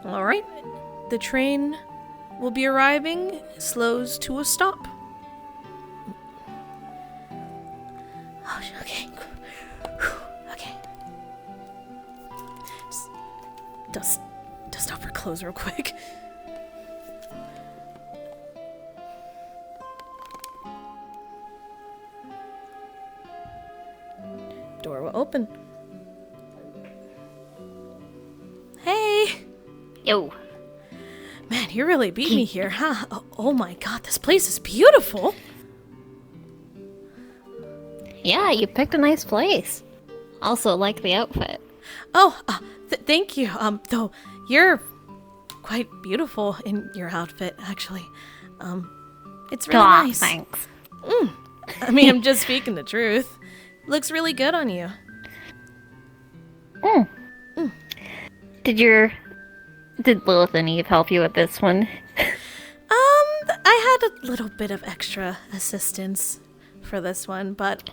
All right. The train will be arriving. Slows to a stop. Oh, okay. Okay. Just dust off her clothes real quick. Door will open. Hey! Yo. Man, you really beat me here, huh? Oh my god, this place is beautiful! Yeah, you picked a nice place. Also, like the outfit. Oh, thank you. Though, you're quite beautiful in your outfit, actually. It's really Aw, nice. thanks. I mean, I'm just speaking the truth. Looks really good on you. Did Lilith and Eve help you with this one? I had a little bit of extra assistance for this one, but,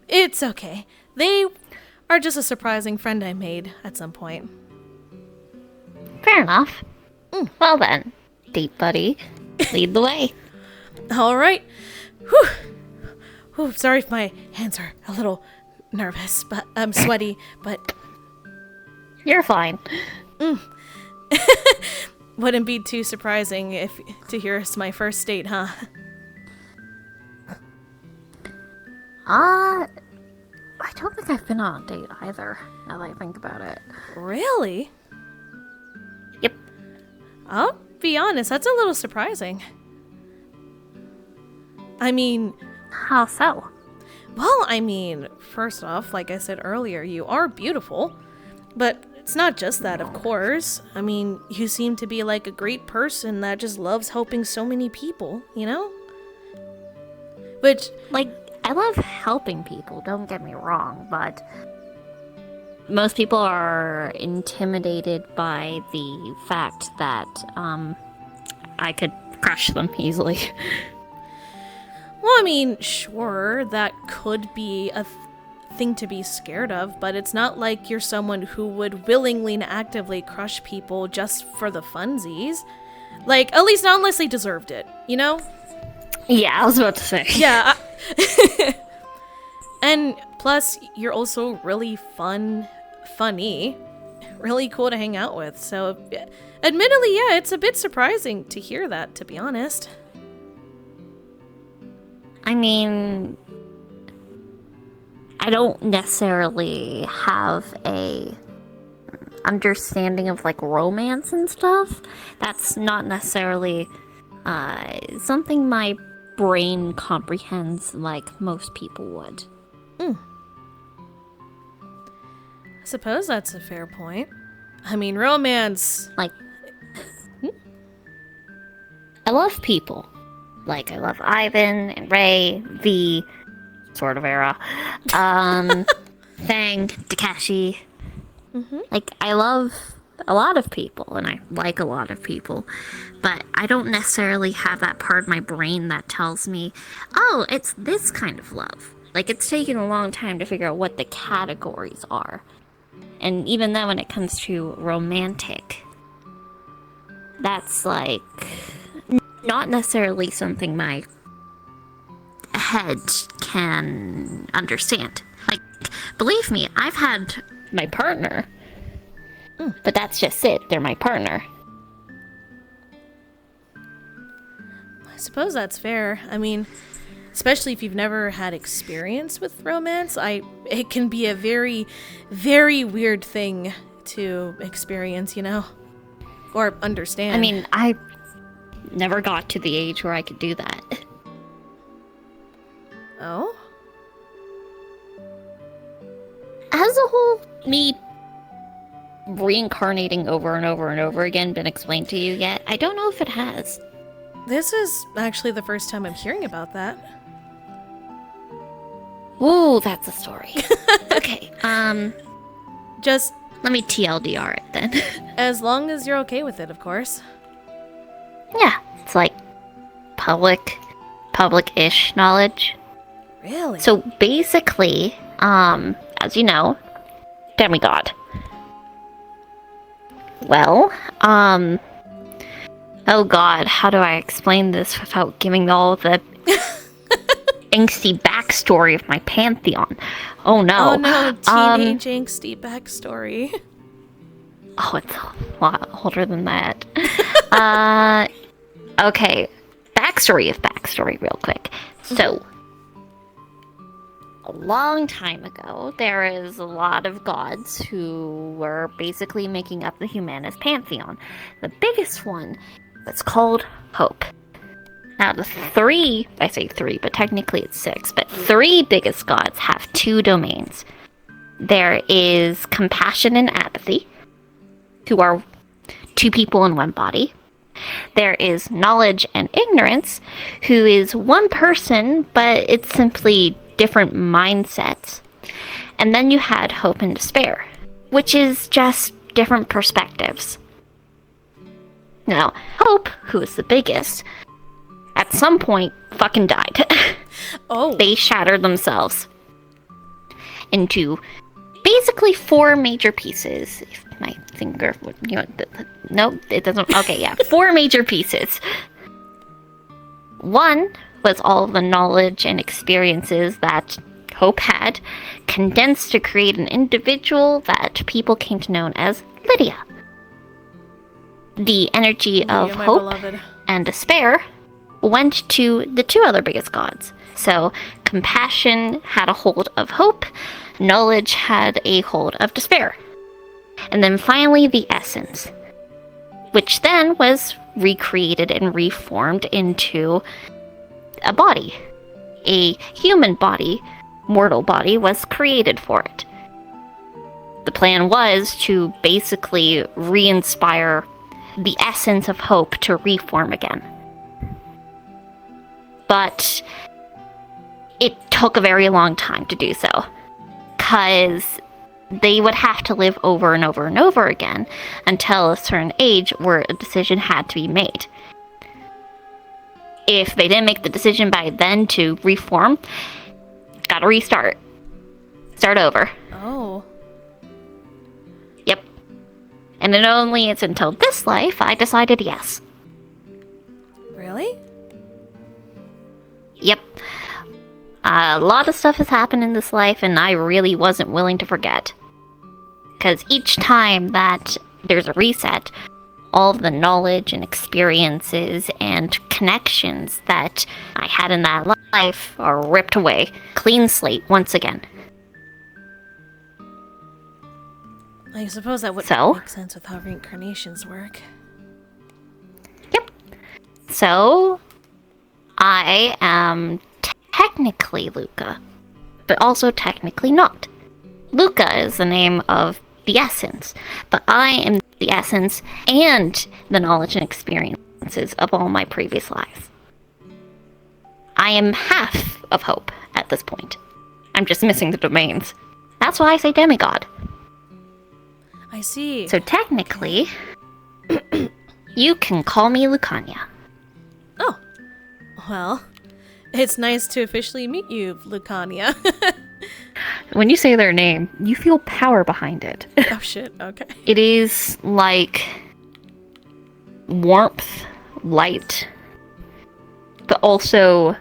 it's okay. They are just a surprising friend I made at some point. Fair enough. Well then, date buddy, lead the way. All right. Whew. Whew, sorry if my hands are a little nervous, but I'm sweaty, but You're fine. wouldn't be too surprising if to hear it's my first date, huh? I don't think I've been on a date either, now that I think about it. Really? Yep. I'll be honest, that's a little surprising. I mean, How so? well, I mean, first off, like I said earlier, you are beautiful. But it's not just that, of course. I mean, you seem to be like a great person that just loves helping so many people, you know? Which, Like, I love helping people, don't get me wrong, but most people are intimidated by the fact that, I could crush them easily. well, I mean, sure, that could be a thing to be scared of, but it's not like you're someone who would willingly and actively crush people just for the funsies. Like, at least not unless they deserved it, you know? Yeah, I was about to say. Yeah. And plus, you're also really funny, really cool to hang out with. So, admittedly, yeah, it's a bit surprising to hear that, to be honest. I mean, I don't necessarily have a understanding of like romance and stuff. That's not necessarily something my brain comprehends like most people would. I suppose that's a fair point. I mean, romance. Like, I love people. Like, I love Ivan and Ray, V, sort of era, Fang, Takashi. Like, I love a lot of people, and I like a lot of people, but I don't necessarily have that part of my brain that tells me, oh, it's this kind of love. Like, it's taken a long time to figure out what the categories are. And even then, when it comes to romantic, that's, like, not necessarily something my head can understand. Like, believe me, I've had my partner, but that's just it. They're my partner. I suppose that's fair. I mean, especially if you've never had experience with romance, it can be a very, very weird thing to experience, you know? Or understand. I mean, I never got to the age where I could do that. Oh? Has the whole me reincarnating over and over and over again been explained to you yet? I don't know if it has. This is actually the first time I'm hearing about that. Ooh, that's a story. Okay, Just let me TLDR it then. as long as you're okay with it, of course. Yeah, it's like public-ish knowledge. Really? So basically, as you know, demigod. Well, oh god, how do I explain this without giving all the angsty backstory of my pantheon? Oh no. Oh no, teenage angsty backstory. Oh, it's a lot older than that. Okay, backstory of backstory real quick. So, a long time ago, there is a lot of gods who were basically making up the humanist pantheon. The biggest one was called Hope. Now, the three, I say three, but technically it's six, but three biggest gods have two domains. There is compassion and apathy, who are two people in one body. There is knowledge and ignorance, who is one person, but it's simply different mindsets. And then you had hope and despair, which is just different perspectives. Now, Hope, who is the biggest, at some point fucking died. Oh. They shattered themselves into basically four major pieces. If my finger would, no, it doesn't. Okay, yeah, four major pieces. One was all the knowledge and experiences that Hope had, condensed to create an individual that people came to know as Lydia. The energy of Lydia, my hope beloved. and despair went to the two other biggest gods. So, compassion had a hold of hope, knowledge had a hold of despair. And then finally, the essence, which then was recreated and reformed into a body. A human body, mortal body, was created for it. The plan was to basically re-inspire the essence of hope to reform again. But it took a very long time to do so, because they would have to live over and over and over again until a certain age where a decision had to be made. If they didn't make the decision by then to reform, gotta restart. Start over. Oh. Yep. And it only is until this life I decided yes. Really? Yep. A lot of stuff has happened in this life, and I really wasn't willing to forget. Because each time that there's a reset, all of the knowledge and experiences and connections that I had in that life are ripped away. Clean slate once again. I suppose that would make sense with how reincarnations work. Yep. So, I am technically Luka, but also technically not. Luka is the name of the essence, but I am the essence and the knowledge and experiences of all my previous lives. I am half of hope at this point. I'm just missing the domains. That's why I say demigod. I see. So technically, you can call me Lucania. Oh. Well, it's nice to officially meet you, Lucania. When you say their name, you feel power behind it. Oh shit, okay. It is like warmth, light, but also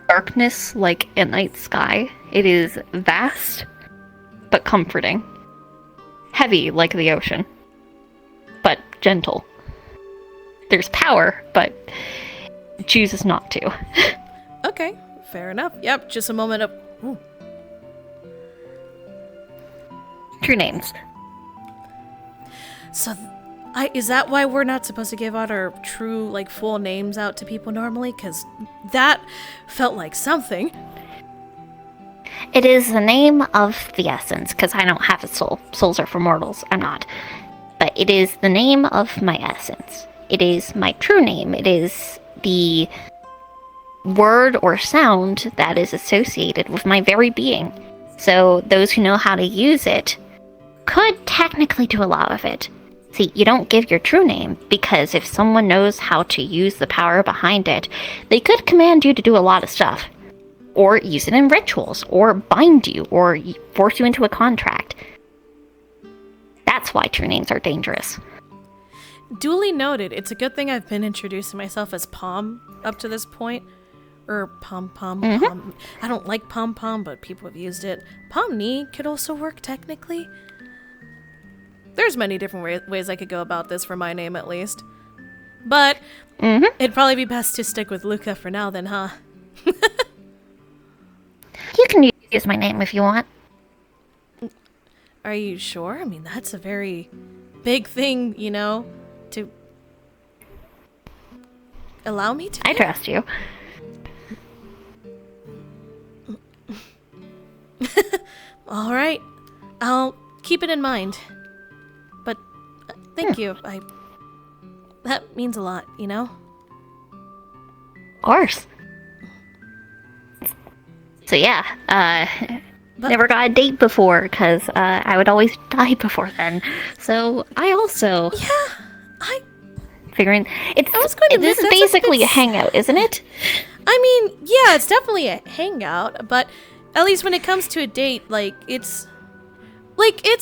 darkness like a night sky. It is vast, but comforting. Heavy like the ocean, but gentle. There's power, but chooses not to. Okay, fair enough. Yep, just a moment of... Ooh. True names. So, is that why we're not supposed to give out our true, like, full names out to people normally? Because that felt like something. It is the name of the essence, because I don't have a soul. Souls are for mortals. I'm not. But it is the name of my essence. It is my true name. It is the word or sound that is associated with my very being. So those who know how to use it could technically do a lot of it. See, you don't give your true name, because if someone knows how to use the power behind it, they could command you to do a lot of stuff. Or use it in rituals, or bind you, or force you into a contract. That's why true names are dangerous. Duly noted. It's a good thing I've been introducing myself as Pom up to this point. Or Pom. I don't like Pom, but people have used it. Pomni could also work technically. There's many different ways I could go about this for my name, at least. But it'd probably be best to stick with Luka for now then, huh? You can use my name if you want. Are you sure? I mean, that's a very big thing, you know, to allow me to. I trust you. All right. I'll keep it in mind. But thank you. That means a lot, you know? Of course. So yeah, never got a date before, because I would always die before then. So I also... Yeah, Figuring... This is that's basically a hangout, isn't it? I mean, yeah, it's definitely a hangout, but at least when it comes to a date, it's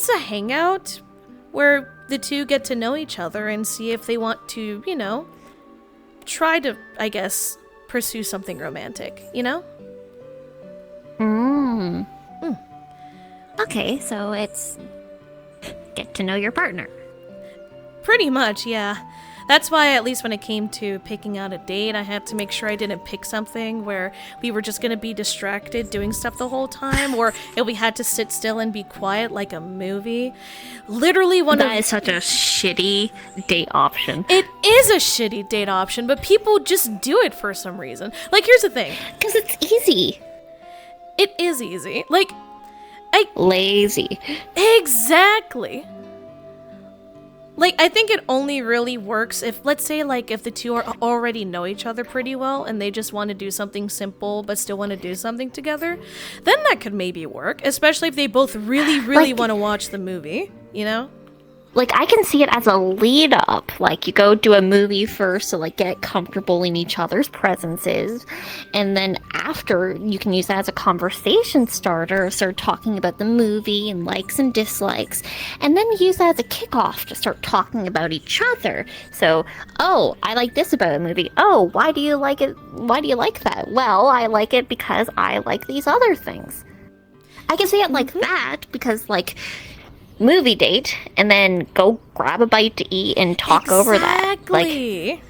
a hangout where the two get to know each other and see if they want to, you know, try to, I guess, pursue something romantic, you know? Okay, so it's get to know your partner. Pretty much, yeah. That's why, at least when it came to picking out a date, I had to make sure I didn't pick something where we were just gonna be distracted doing stuff the whole time, or if we had to sit still and be quiet like a movie. Literally That is such a shitty date option. It is a shitty date option, but people just do it for some reason. Like, here's the thing. Because it's easy. It is easy. Lazy. Exactly. I think it only really works if, let's say, if the two already know each other pretty well and they just want to do something simple but still want to do something together, then that could maybe work, especially if they both really, really want to watch the movie, you know? I can see it as a lead up. You go do a movie first to, get comfortable in each other's presences. And then after, you can use that as a conversation starter, start talking about the movie and likes and dislikes. And then use that as a kickoff to start talking about each other. So, oh, I like this about a movie. Oh, why do you like it? Why do you like that? Well, I like it because I like these other things. I can see it like that because, movie date, and then go grab a bite to eat and talk over that. Exactly.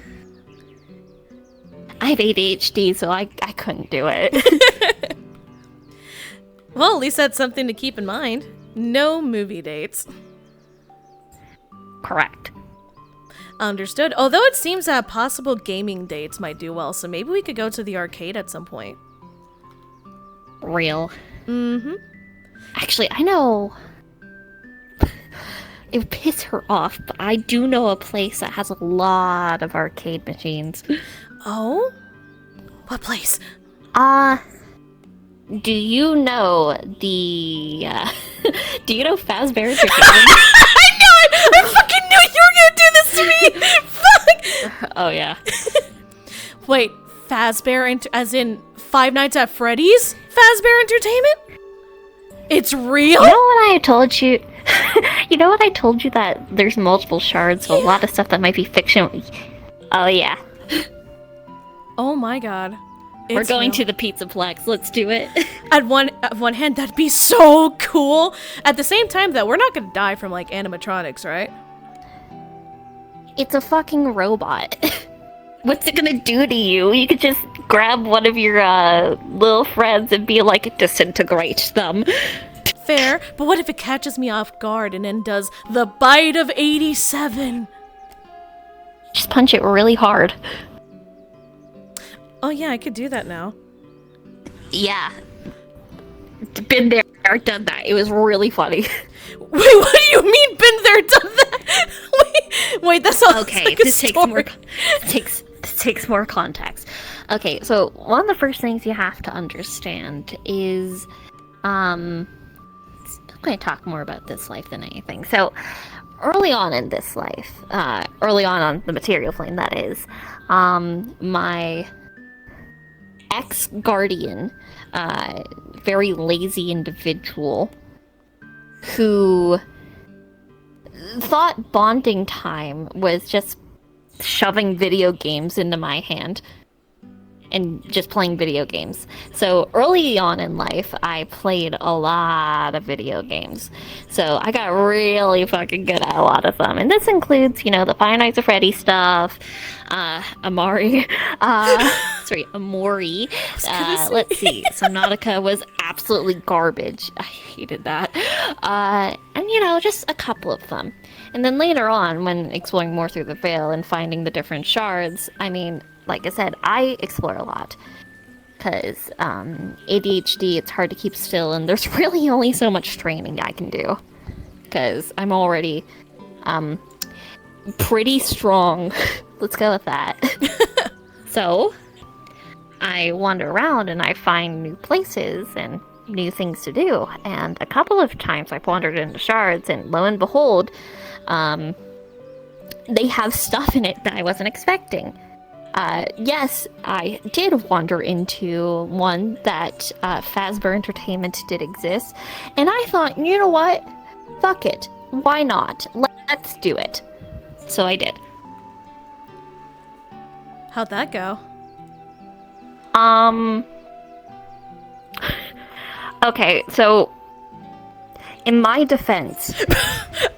I have ADHD, so I couldn't do it. Well, at least that's something to keep in mind. No movie dates. Correct. Understood. Although it seems that possible gaming dates might do well, so maybe we could go to the arcade at some point. Real. Actually, I know... It would piss her off, but I do know a place that has a lot of arcade machines. Oh? What place? Do you know the, do you know Fazbear Entertainment? I knew it! I fucking knew you were gonna do this to me! Fuck! Oh, yeah. Wait, Fazbear, as in Five Nights at Freddy's? Fazbear Entertainment? It's real? You know what I told you? You know what I told you, that there's multiple shards, so a lot of stuff that might be fiction. Oh, yeah. Oh my god. We're going to the Pizzaplex. Let's do it. At one hand, that'd be so cool. At the same time, though, we're not gonna die from, animatronics, right? It's a fucking robot. What's it gonna do to you? You could just grab one of your, little friends and be disintegrate them. Fair, but what if it catches me off guard and then does the bite of 87? Just punch it really hard. Oh yeah, I could do that now. Yeah. Been there, done that. It was really funny. Wait, what do you mean been there, done that? wait, that sounds okay, like a this story. takes more context. Okay, so one of the first things you have to understand is, I'm going to talk more about this life than anything. So, early on in this life, early on the material plane, that is, my ex-guardian, very lazy individual, who thought bonding time was just shoving video games into my hand and just playing video games. So early on in life, I played a lot of video games. So I got really fucking good at a lot of them. And this includes, the Five Nights at Freddy's stuff, Amori. Let's see. Subnautica was absolutely garbage. I hated that. And, just a couple of them. And then later on, when exploring more through the Veil and finding the different shards, like I said, I explore a lot. Because ADHD, it's hard to keep still, and there's really only so much training I can do. Because I'm already pretty strong. Let's go with that. So, I wander around and I find new places and new things to do. And a couple of times I've wandered into shards, and lo and behold, they have stuff in it that I wasn't expecting. Yes, I did wander into one that Fazbear Entertainment did exist, and I thought, you know what? Fuck it. Why not? Let's do it. So I did. How'd that go? Okay, so in my defense...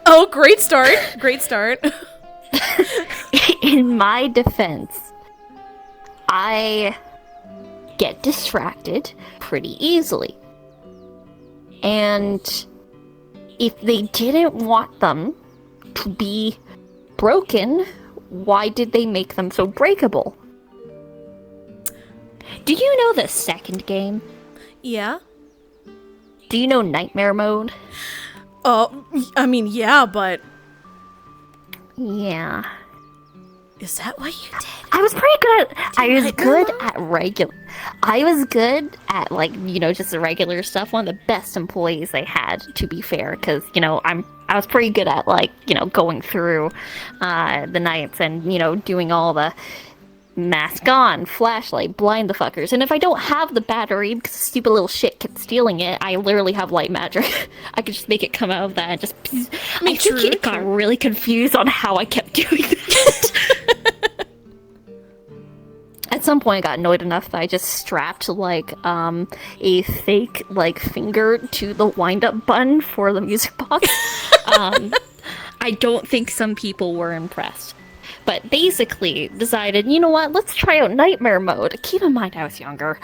Oh, great start. Great start. In my defense, I get distracted pretty easily. And if they didn't want them to be broken, why did they make them so breakable? Do you know the second game? Yeah. Do you know Nightmare Mode? Oh, yeah, but... Yeah. Is that what you did? I was pretty good at... I was good at, just the regular stuff. One of the best employees they had, to be fair, because, I was pretty good at, going through the nights and, doing all the mask on, flashlight, blind the fuckers. And if I don't have the battery, because the stupid little shit kept stealing it, I literally have light magic. I could just make it come out of that and just... I think it got really confused on how I kept doing that. At some point, I got annoyed enough that I just strapped, a fake, finger to the wind-up button for the music box. I don't think some people were impressed. But basically decided, you know what, let's try out Nightmare Mode. Keep in mind I was younger.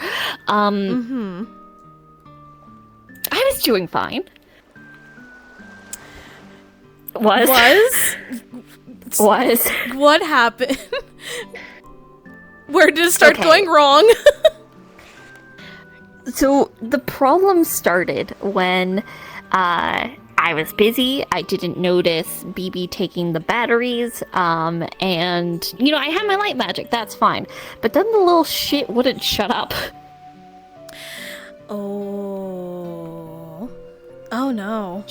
I was doing fine. Was? What happened? Where did it start going wrong? So the problem started when I was busy. I didn't notice BB taking the batteries, and, I had my light magic, that's fine. But then the little shit wouldn't shut up. Oh. Oh no.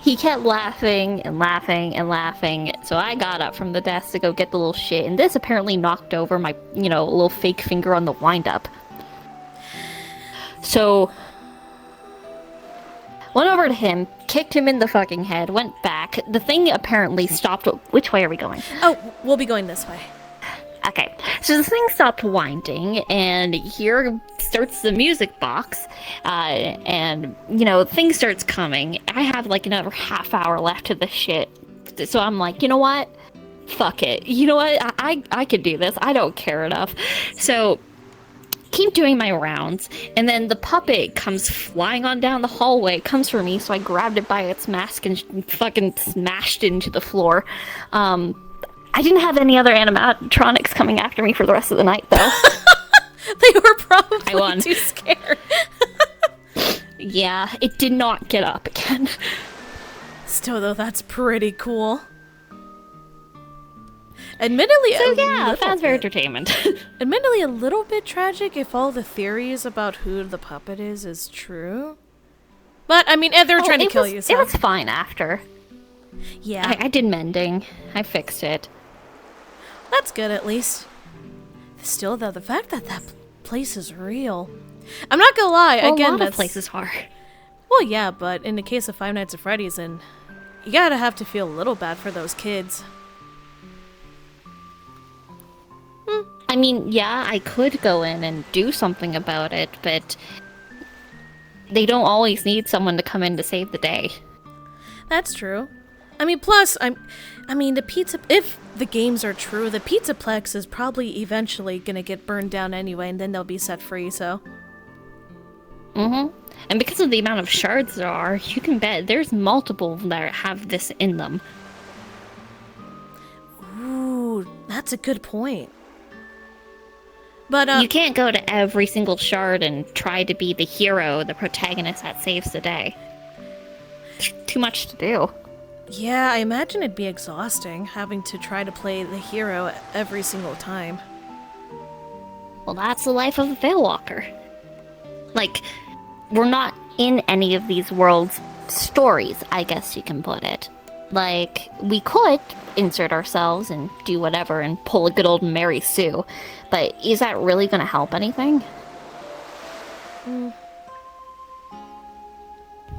He kept laughing and laughing and laughing, so I got up from the desk to go get the little shit, and this apparently knocked over my, little fake finger on the wind-up. So... went over to him, kicked him in the fucking head, went back. The thing apparently stopped... Which way are we going? Oh, we'll be going this way. Okay, so the thing stopped winding, and here starts the music box, and, thing starts coming. I have, another half hour left of this shit. So I'm like, you know what? Fuck it. You know what? I could do this. I don't care enough. So... keep doing my rounds, and then the puppet comes flying on down the hallway, comes for me, so I grabbed it by its mask and fucking smashed it into the floor. I didn't have any other animatronics coming after me for the rest of the night, though. They were probably too scared. Yeah, it did not get up again. Still, though, that's pretty cool. Admittedly, so yeah, Fazbear Entertainment. Admittedly, a little bit tragic if all the theories about who the puppet is true. But, they were trying to kill you, so... It was fine after. Yeah. I did mending. I fixed it. That's good, at least. Still, though, the fact that that place is real... I'm not gonna lie, well, again, a lot of places are. Well, yeah, but in the case of Five Nights at Freddy's and you gotta have to feel a little bad for those kids. I mean, yeah, I could go in and do something about it, but they don't always need someone to come in to save the day. That's true. I mean, plus, I mean, the pizza. If the games are true, the Pizzaplex is probably eventually gonna get burned down anyway, and then they'll be set free. So. Mm-hmm. And because of the amount of shards there are, you can bet there's multiple that have this in them. Ooh, that's a good point. But you can't go to every single shard and try to be the hero, the protagonist that saves the day. Too much to do. Yeah, I imagine it'd be exhausting having to try to play the hero every single time. Well, that's the life of a Veilwalker. Like, we're not in any of these worlds' stories, I guess you can put it. Like, we could insert ourselves and do whatever and pull a good old Mary Sue, but is that really going to help anything?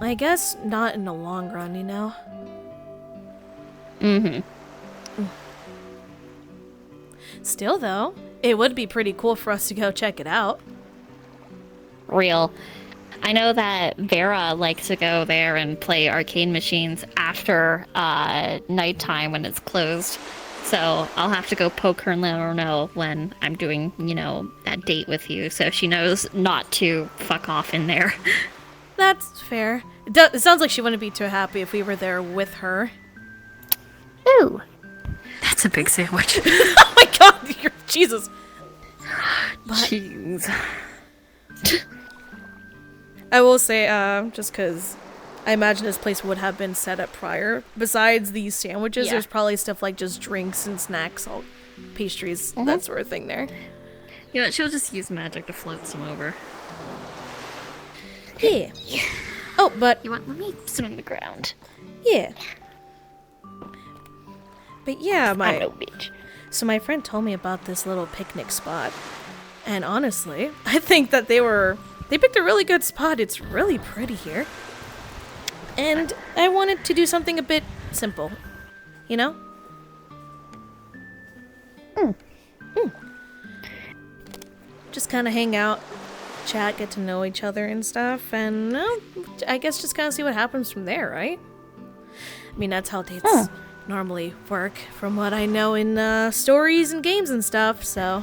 I guess not in the long run, you know? Mm-hmm. Still, though, it would be pretty cool for us to go check it out. Real. I know that Vera likes to go there and play arcade machines after nighttime when it's closed. So I'll have to go poke her and let her know when I'm doing, you know, that date with you, so she knows not to fuck off in there. That's fair. It sounds like she wouldn't be too happy if we were there with her. Ooh. That's a big sandwich. Oh my god, Jesus. Jeez. I will say, just because I imagine this place would have been set up prior. Besides these sandwiches, there's probably stuff like just drinks and snacks, all pastries, that sort of thing there. You know, she'll just use magic to float some over. Yeah. Oh, but You want? Let me sit on the ground. yeah. But yeah, I'm no bitch. So my friend told me about this little picnic spot. And honestly, I think that they picked a really good spot. It's really pretty here. And I wanted to do something a bit simple. You know? Just kind of hang out, chat, get to know each other and stuff. And I guess just kind of see what happens from there, right? I mean, that's how dates normally work, from what I know in stories and games and stuff, so.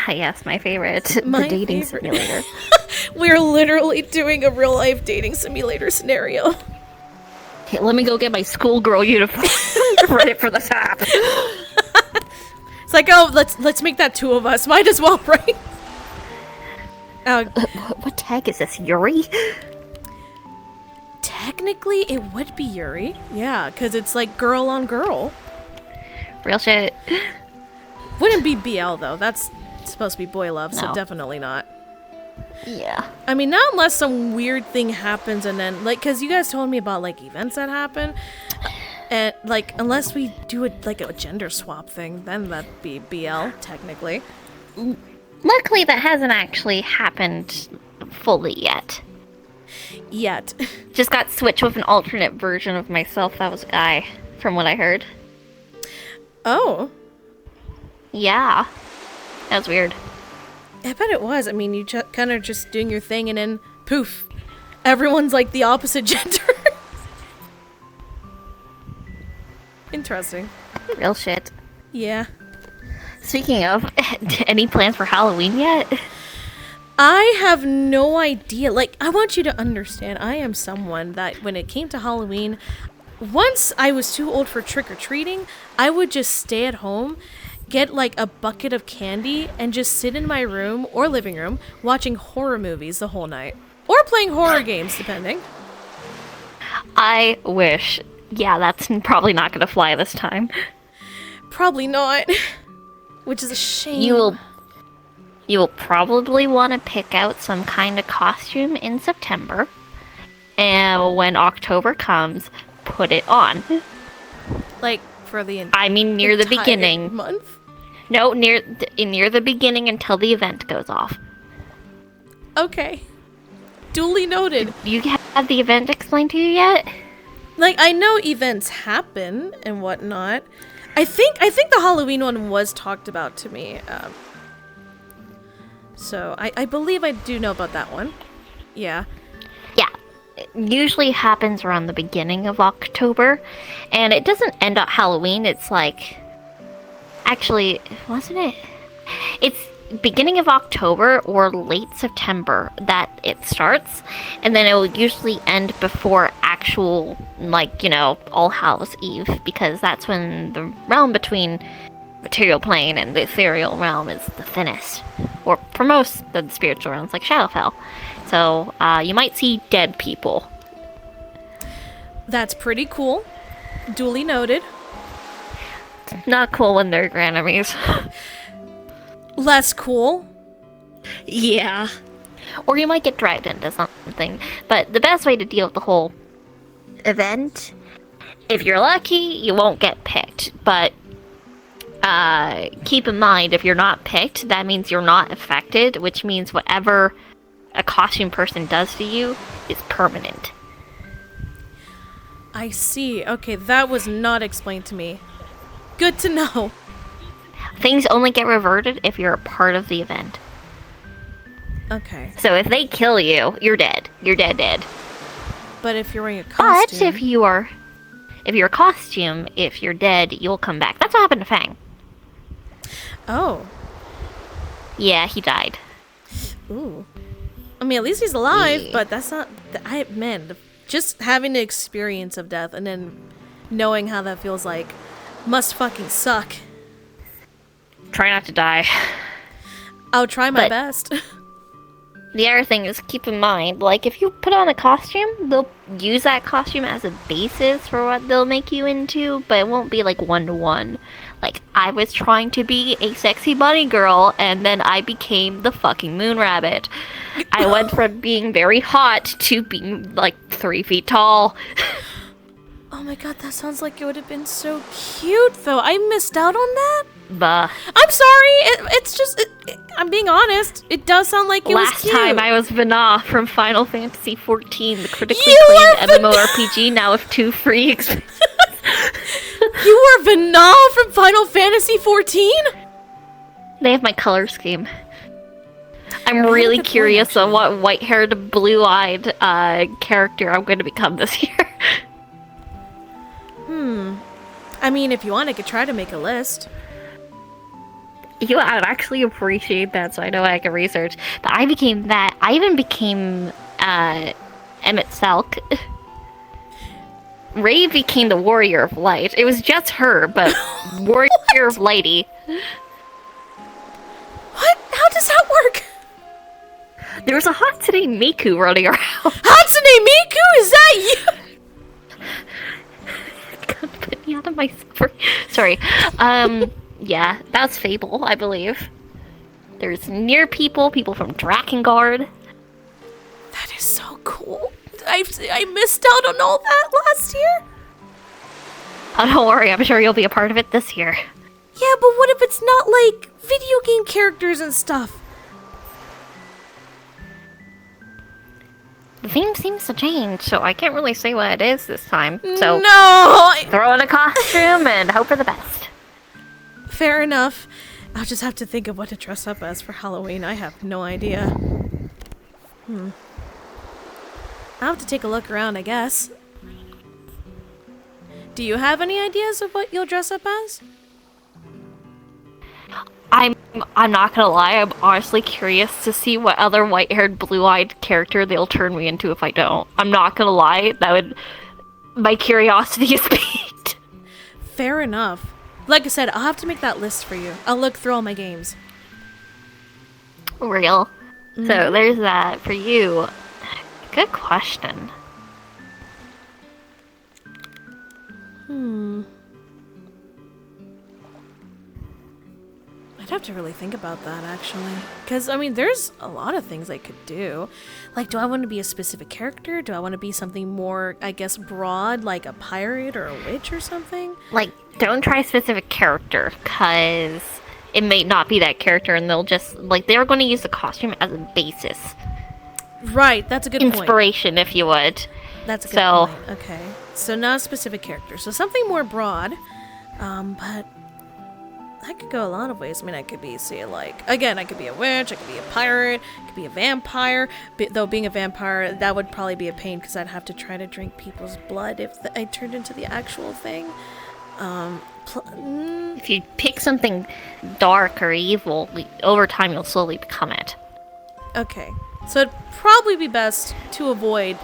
Yes, my favorite. My the dating favorite. simulator. We're literally doing a real life dating simulator scenario. Okay, let me go get my schoolgirl uniform. Ready for the top. It's like, oh, let's make that two of us. Might as well, right? What tag is this, Yuri? Technically, it would be Yuri. Yeah, because it's like girl on girl. Real shit. Wouldn't be BL, though. That's supposed to be boy love, so No. definitely not. Yeah. I mean, not unless some weird thing happens and then, like, because you guys told me about, like, events that happen. And, like, unless we do it, like, a gender swap thing, then that'd be BL, technically. Luckily, that hasn't actually happened fully yet. Yet. Just got switched with an alternate version of myself that was a guy, from what I heard. Oh. Yeah. That was weird. I bet it was. I mean, you kind of just doing your thing and then, poof, everyone's, like, the opposite gender. Interesting. Real shit. Yeah. Speaking of, any plans for Halloween yet? I have no idea. Like, I want you to understand, I am someone that when it came to Halloween, once I was too old for trick-or-treating, I would just stay at home, get like a bucket of candy, and just sit in my room or living room watching horror movies the whole night. Or playing horror games, depending. I wish. Yeah, that's probably not gonna fly this time. Probably not. Which is a shame. You will probably want to pick out some kind of costume in September. And when October comes, put it on. Like, for the I mean, near the entire beginning. month? No, near the beginning until the event goes off. Okay. Duly noted. You had the event explained to you yet? Like, I know events happen and whatnot. I think the Halloween one was talked about to me. So I believe I do know about that one. Yeah. Yeah. It usually happens around the beginning of October, and it doesn't end at Halloween. It's like, actually, wasn't it? It's beginning of October or late September that it starts, and then it will usually end before actual, like, All Hallows Eve, because that's when the realm between material plane and the ethereal realm is the thinnest, or for most of the spiritual realms, like Shadowfell. So you might see dead people. That's pretty cool. Duly noted. Not cool when they're your enemies. Less cool. Yeah. Or you might get dragged into something. But the best way to deal with the whole event, if you're lucky, you won't get picked. But keep in mind, if you're not picked, that means you're not affected, which means whatever a costume person does to you is permanent. I see. Okay, that was not explained to me. Good to know. Things only get reverted if you're a part of the event. Okay. So if they kill you, you're dead. You're dead. But if you're wearing a costume... But if you're a costume, if you're dead, you'll come back. That's what happened to Fang. Oh. Yeah, he died. Ooh. I mean, at least he's alive, Yeah. but that's not... just having the experience of death and then knowing how that feels like must fucking suck. Try not to die. I'll try my But- best. The other thing is, keep in mind, like, if you put on a costume, they'll use that costume as a basis for what they'll make you into, but it won't be, like, one-to-one. Like, I was trying to be a sexy bunny girl, and then I became the fucking moon rabbit. I went from being very hot to being, like, 3 feet tall. Oh my god, that sounds like it would have been so cute, though. I missed out on that. Bah. I'm sorry. It's just... I'm being honest. It does sound like it was Last cute. time I was Vana from Final Fantasy XIV, the critically You acclaimed were MMORPG, now with 2 free experiences. You were Vana from Final Fantasy 14? They have my color scheme. I'm really good point, curious on what white-haired, blue-eyed character I'm going to become this year. I mean, if you want, I could try to make a list. I would actually appreciate that, so I know I can research. But I became that. I even became Emmett Selk. Ray became the Warrior of Light. It was just her, but Warrior of Lighty. What? How does that work? There was a Hatsune Miku running around. Hatsune Miku? Is that you? Put me out of my sorry. Yeah, that's Fable, I believe. There's near people from Drakengard. That is so cool. I missed out on all that last year. Oh, don't worry, I'm sure you'll be a part of it this year. Yeah, but what if it's not like video game characters and stuff? The theme seems to change, so I can't really say what it is this time. So No! throw in a costume and hope for the best. Fair enough. I'll just have to think of what to dress up as for Halloween. I have no idea. I'll have to take a look around, I guess. Do you have any ideas of what you'll dress up as? I'm not gonna lie, I'm honestly curious to see what other white-haired, blue-eyed character they'll turn me into if I don't. I'm not gonna lie, my curiosity is piqued. Fair enough. Like I said, I'll have to make that list for you. I'll look through all my games. Real. So there's that for you. Good question. I'd have to really think about that, actually. Because, I mean, there's a lot of things I could do. Like, do I want to be a specific character? Do I want to be something more, I guess, broad, like a pirate or a witch or something? Like, don't try a specific character, because it may not be that character, and they'll just, like, they're going to use the costume as a basis. Right, that's a good point. inspiration, if you would. That's a good So- point. Okay. So not a specific character. So something more broad. But that could go a lot of ways. I mean, I could be, say, like, again, I could be a witch, I could be a pirate, I could be a vampire. Though being a vampire, that would probably be a pain because I'd have to try to drink people's blood if I turned into the actual thing. If you pick something dark or evil, over time you'll slowly become it. Okay. So it'd probably be best to avoid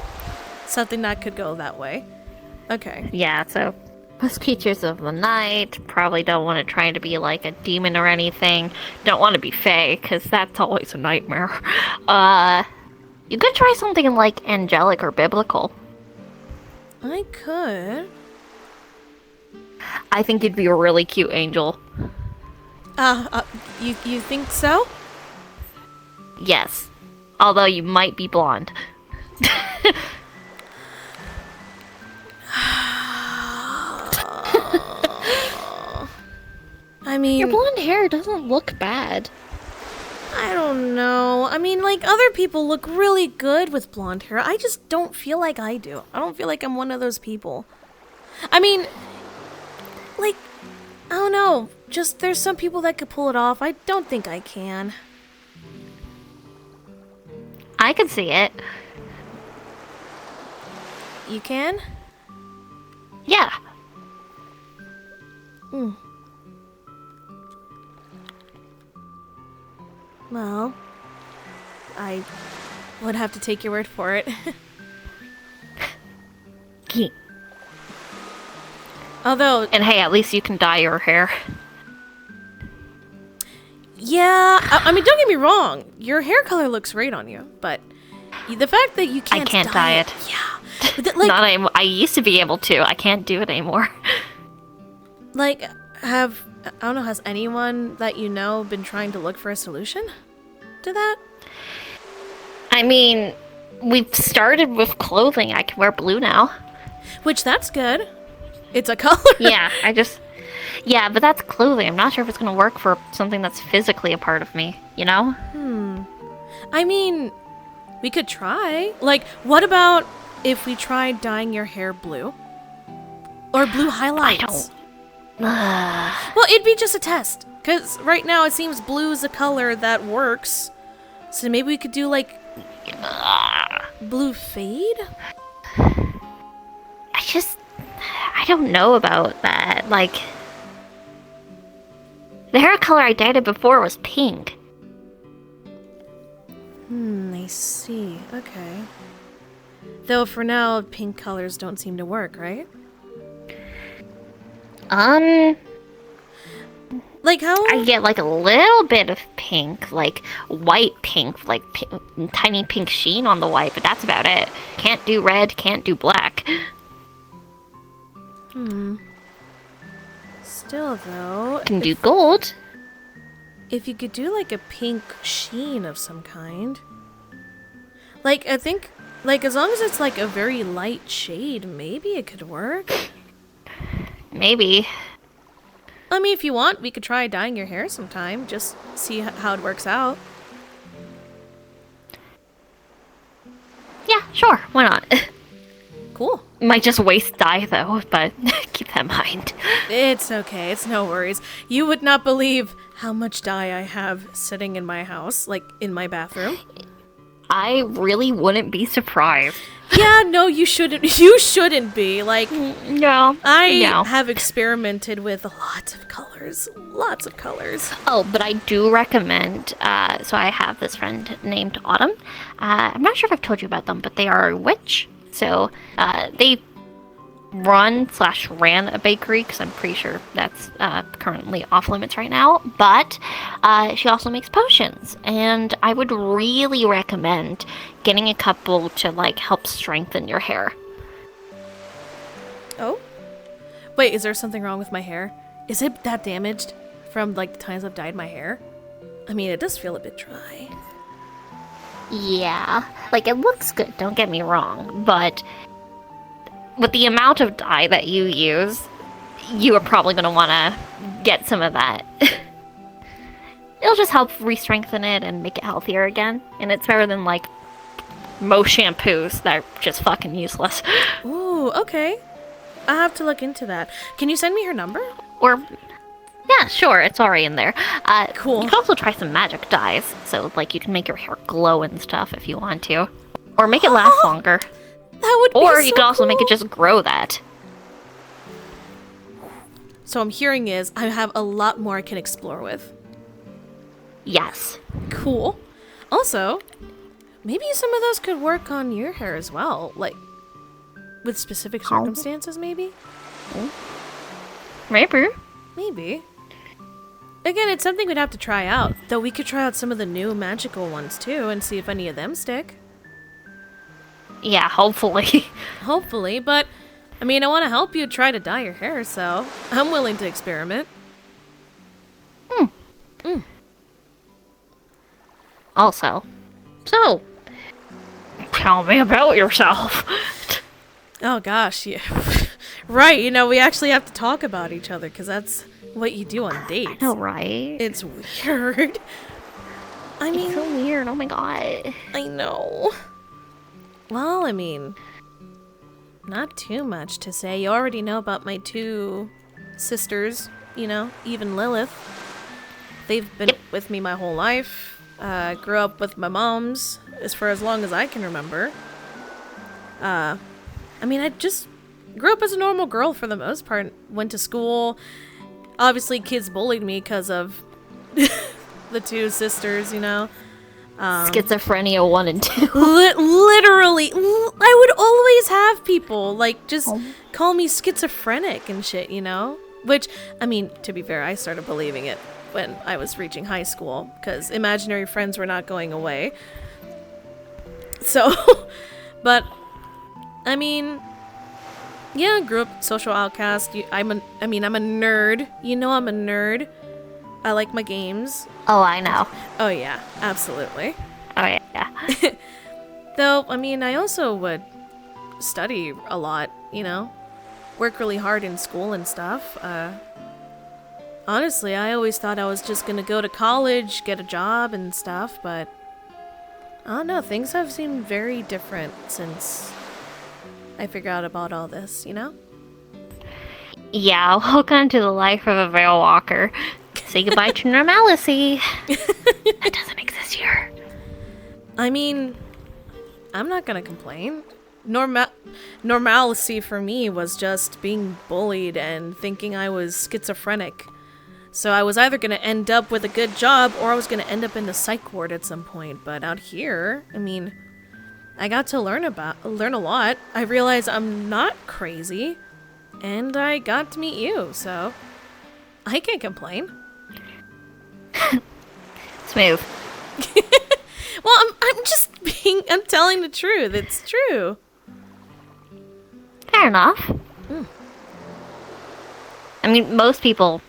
something that could go that way. Okay. Yeah, so most creatures of the night probably don't want to try to be like a demon or anything. Don't want to be fae, because that's always a nightmare. You could try something like angelic or biblical. I could. I think you'd be a really cute angel. You think so? Yes. Although you might be blonde. I mean, Your blonde hair doesn't look bad. I don't know. I mean, like, other people look really good with blonde hair. I just don't feel like I do. I don't feel like I'm one of those people. I mean, like, I don't know. Just, there's some people that could pull it off. I don't think I can. I can see it. You can? Yeah. Well, I would have to take your word for it. Although, And hey, at least you can dye your hair. yeah, I mean, don't get me wrong. Your hair color looks great on you, but the fact that you can't, can't dye it. Yeah. But like, Not anymore. I used to be able to. I can't do it anymore. like, I don't know, has anyone that you know been trying to look for a solution to that? I mean, we've started with clothing. I can wear blue now. Which, that's good. It's a color. Yeah, Yeah, but that's clothing. I'm not sure if it's gonna work for something that's physically a part of me, you know? I mean, we could try. Like, what about if we tried dyeing your hair blue? Or blue highlights? Well, it'd be just a test. Because right now it seems blue is a color that works. So maybe we could do, like, blue fade? I don't know about that. Like, the hair color I dyed it before was pink. I see. Okay. Though for now, pink colors don't seem to work, right? Like how? I get like a little bit of pink, like white pink, like tiny pink sheen on the white, but that's about it. Can't do red, can't do black. Still, though, Can do gold. if you could do like a pink sheen of some kind. Like, I think, like, as long as it's like a very light shade, maybe it could work. Maybe. I mean, if you want, we could try dyeing your hair sometime. Just see how it works out. Yeah, sure. Why not? Cool. Might just waste dye though, but keep that in mind. It's okay. It's no worries. You would not believe how much dye I have sitting in my house, like in my bathroom. I really wouldn't be surprised. Yeah, no, you shouldn't. You shouldn't be. Like, No. I No. have experimented with lots of colors. Lots of colors. Oh, but I do recommend, so I have this friend named Autumn. I'm not sure if I've told you about them, but they are a witch. So, they ran a bakery, because I'm pretty sure that's currently off limits right now. But she also makes potions, and I would really recommend getting a couple to, like, help strengthen your hair. Oh? Wait, is there something wrong with my hair? Is it that damaged from, like, the times I've dyed my hair? I mean, it does feel a bit dry. Yeah, like, it looks good, don't get me wrong, but with the amount of dye that you use, you are probably going to want to get some of that. It'll just help re-strengthen it and make it healthier again, and it's better than, like, most shampoos that are just fucking useless. Ooh, okay. I'll have to look into that. Can you send me her number? Or, yeah, sure, it's already in there. Cool. You can also try some magic dyes, so, like, you can make your hair glow and stuff if you want to. Or make it last longer. That would be Or so you can also make it cool. just grow that. So I'm hearing is I have a lot more I can explore with. Yes. Cool. Also, maybe some of those could work on your hair as well, like with specific circumstances, maybe? Maybe. Maybe. Again, it's something we'd have to try out, though we could try out some of the new magical ones too and see if any of them stick. Yeah, hopefully. Hopefully, but I mean, I want to help you try to dye your hair, so I'm willing to experiment. Also, so, tell me about yourself. Oh gosh, yeah. Right, you know, we actually have to talk about each other because that's what you do on dates. I know, right? It's weird. I mean, It's so weird, oh my god. I know. Well, I mean, not too much to say. You already know about my two sisters, you know, Eve and Lilith. They've been with me my whole life. Grew up with my moms for as long as I can remember. I mean, I just grew up as a normal girl for the most part. Went to school. Obviously, kids bullied me because of the two sisters, you know. Schizophrenia 1 and 2. Literally, I would always have people, like, just call me schizophrenic and shit, you know? Which, I mean, to be fair, I started believing it when I was reaching high school, because imaginary friends were not going away. So, but, I mean, yeah, grew up social outcast. I'm a nerd. You know I'm a nerd. I like my games. Oh, I know. Oh yeah, absolutely. Oh, yeah. Though, I mean, I also would study a lot, you know? Work really hard in school and stuff. Honestly, I always thought I was just gonna go to college, get a job and stuff, but I don't know, things have seemed very different since I figured out about all this, you know? Yeah, welcome to the life of a Veil Walker. Say goodbye to normalcy. That doesn't exist here. I mean, I'm not gonna complain. Normalcy for me was just being bullied and thinking I was schizophrenic. So I was either gonna end up with a good job or I was gonna end up in the psych ward at some point. But out here, I mean, I got to learn a lot. I realized I'm not crazy, and I got to meet you, so I can't complain. Smooth. Well, I'm telling the truth. It's true. Fair enough. I mean, most people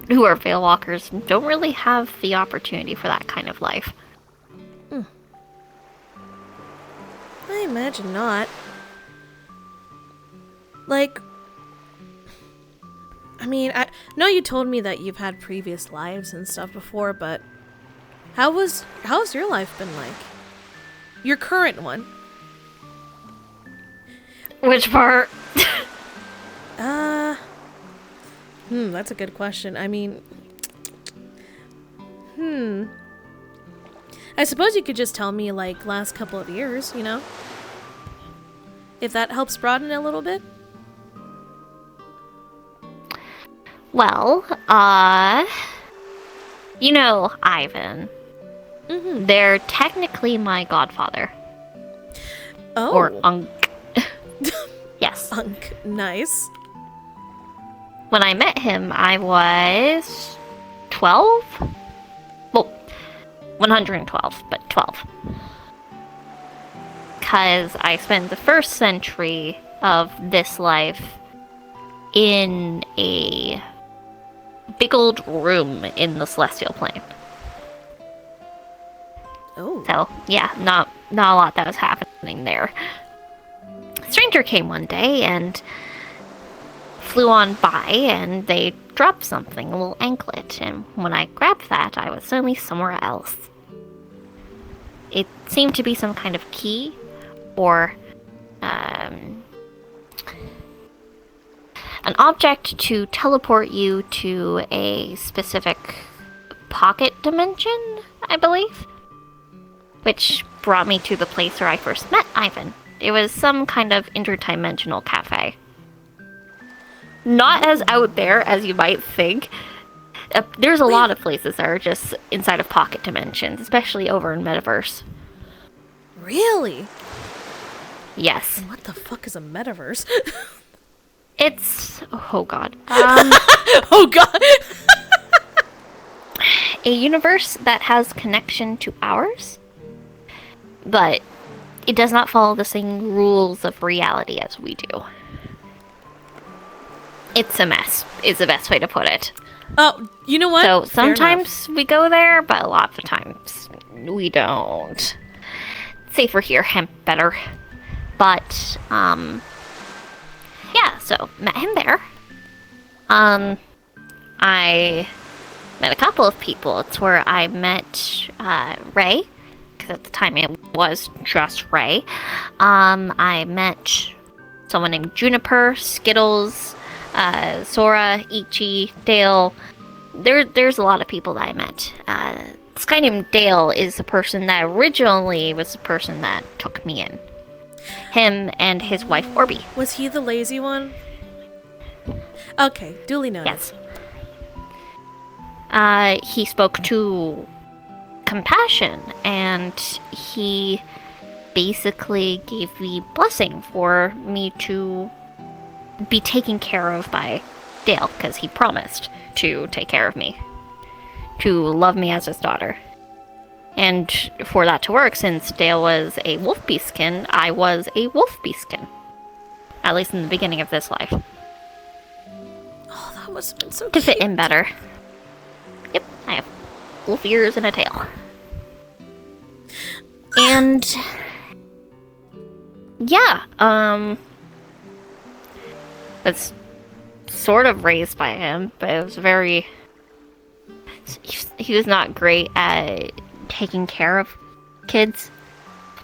who are Veil Walkers don't really have the opportunity for that kind of life. I imagine not. Like, I mean, I know you told me that you've had previous lives and stuff before, but how's your life been like? Your current one? Which part? That's a good question. I mean, I suppose you could just tell me, like, last couple of years, you know? If that helps broaden it a little bit? Well, you know Ivan. They're technically my godfather. Oh. Or Unc. Yes. Unk. Nice. When I met him, I was 12? Well, 112, but 12. Because I spent the first century of this life in a big old room in the celestial plane. Oh. So, yeah, not a lot that was happening there. A stranger came one day and flew on by, and they dropped something, a little anklet, and when I grabbed that, I was suddenly somewhere else. it seemed to be some kind of key or an object to teleport you to a specific pocket dimension, I believe. Which brought me to the place where I first met Ivan. It was some kind of interdimensional cafe. Not as out there as you might think. There's a lot of places that are just inside of pocket dimensions, especially over in Metaverse. Really? Yes. What the fuck is a metaverse? It's... oh god. Oh god! A universe that has connection to ours, but it does not follow the same rules of reality as we do. It's a mess, is the best way to put it. Oh, you know what? So Fair sometimes we go there, but a lot of the times we don't. Safer here, hemp better. But, yeah, so met him there. I met a couple of people. It's where I met Ray, because at the time it was just Ray. I met someone named Juniper, Skittles, Sora, Ichi, Dale. There's a lot of people that I met. This guy named Dale is the person that originally was the person that took me in. Him and his wife Orby. Was he the lazy one? Okay, duly noted. Yes. He spoke to Compassion, and he basically gave the blessing for me to be taken care of by Dale, because he promised to take care of me, to love me as his daughter. And for that to work, since Dale was a wolf beastkin, I was a wolf beastkin. At least in the beginning of this life. Oh, that must have been so To cute. fit in better. Yep, I have wolf ears and a tail. And... yeah, that's sort of raised by him, but it was very... he was not great at taking care of kids.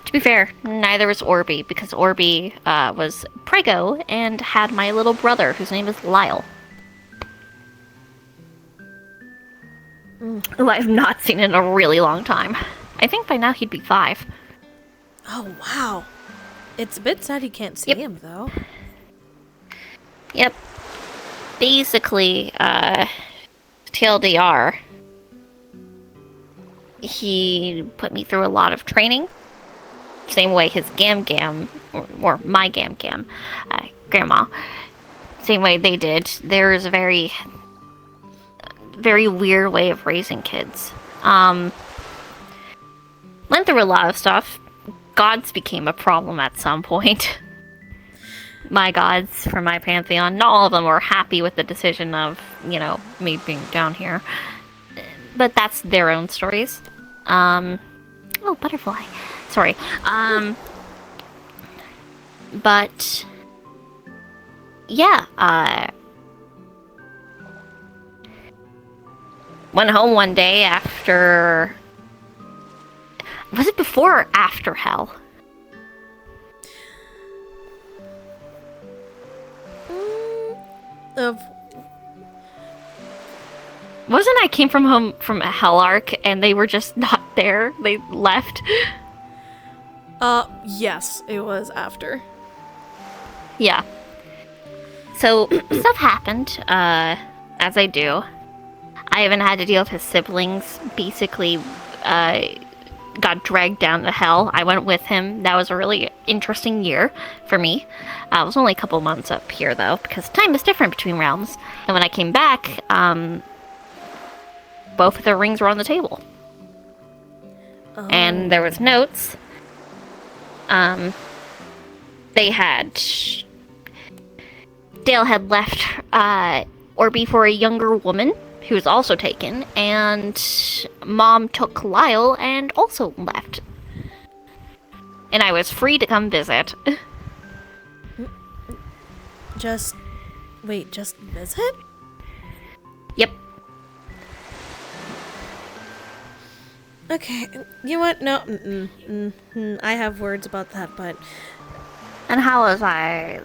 To be fair, neither was Orby, because Orby was preggo and had my little brother, whose name is Lyle. Who I've not seen in a really long time. I think by now he'd be 5. Oh, wow. It's a bit sad you can't see him, though. Yep. Basically, TLDR, he put me through a lot of training. Same way his Gam, or my Gam, grandma, same way they did. There's a very, very weird way of raising kids. Went through a lot of stuff. Gods became a problem at some point. My gods from my pantheon, not all of them were happy with the decision of, me being down here. But that's their own stories. Oh, butterfly. Sorry. But, yeah, went home one day after... was it before or after Hell? Wasn't I came from home from a Hell arc and they were just not there? They left? Yes, it was after. Yeah. So, stuff happened, as I do. I even had to deal with his siblings, basically, got dragged down to Hell. I went with him. That was a really interesting year for me. It was only a couple months up here, though, because time is different between realms. And when I came back, both of their rings were on the table. Oh. And there was notes. They had... Dale had left, Orby for a younger woman, who was also taken, and Mom took Lyle and also left. And I was free to come visit. Just visit? Yep. Okay, you know what? No, I have words about that, but And how was I?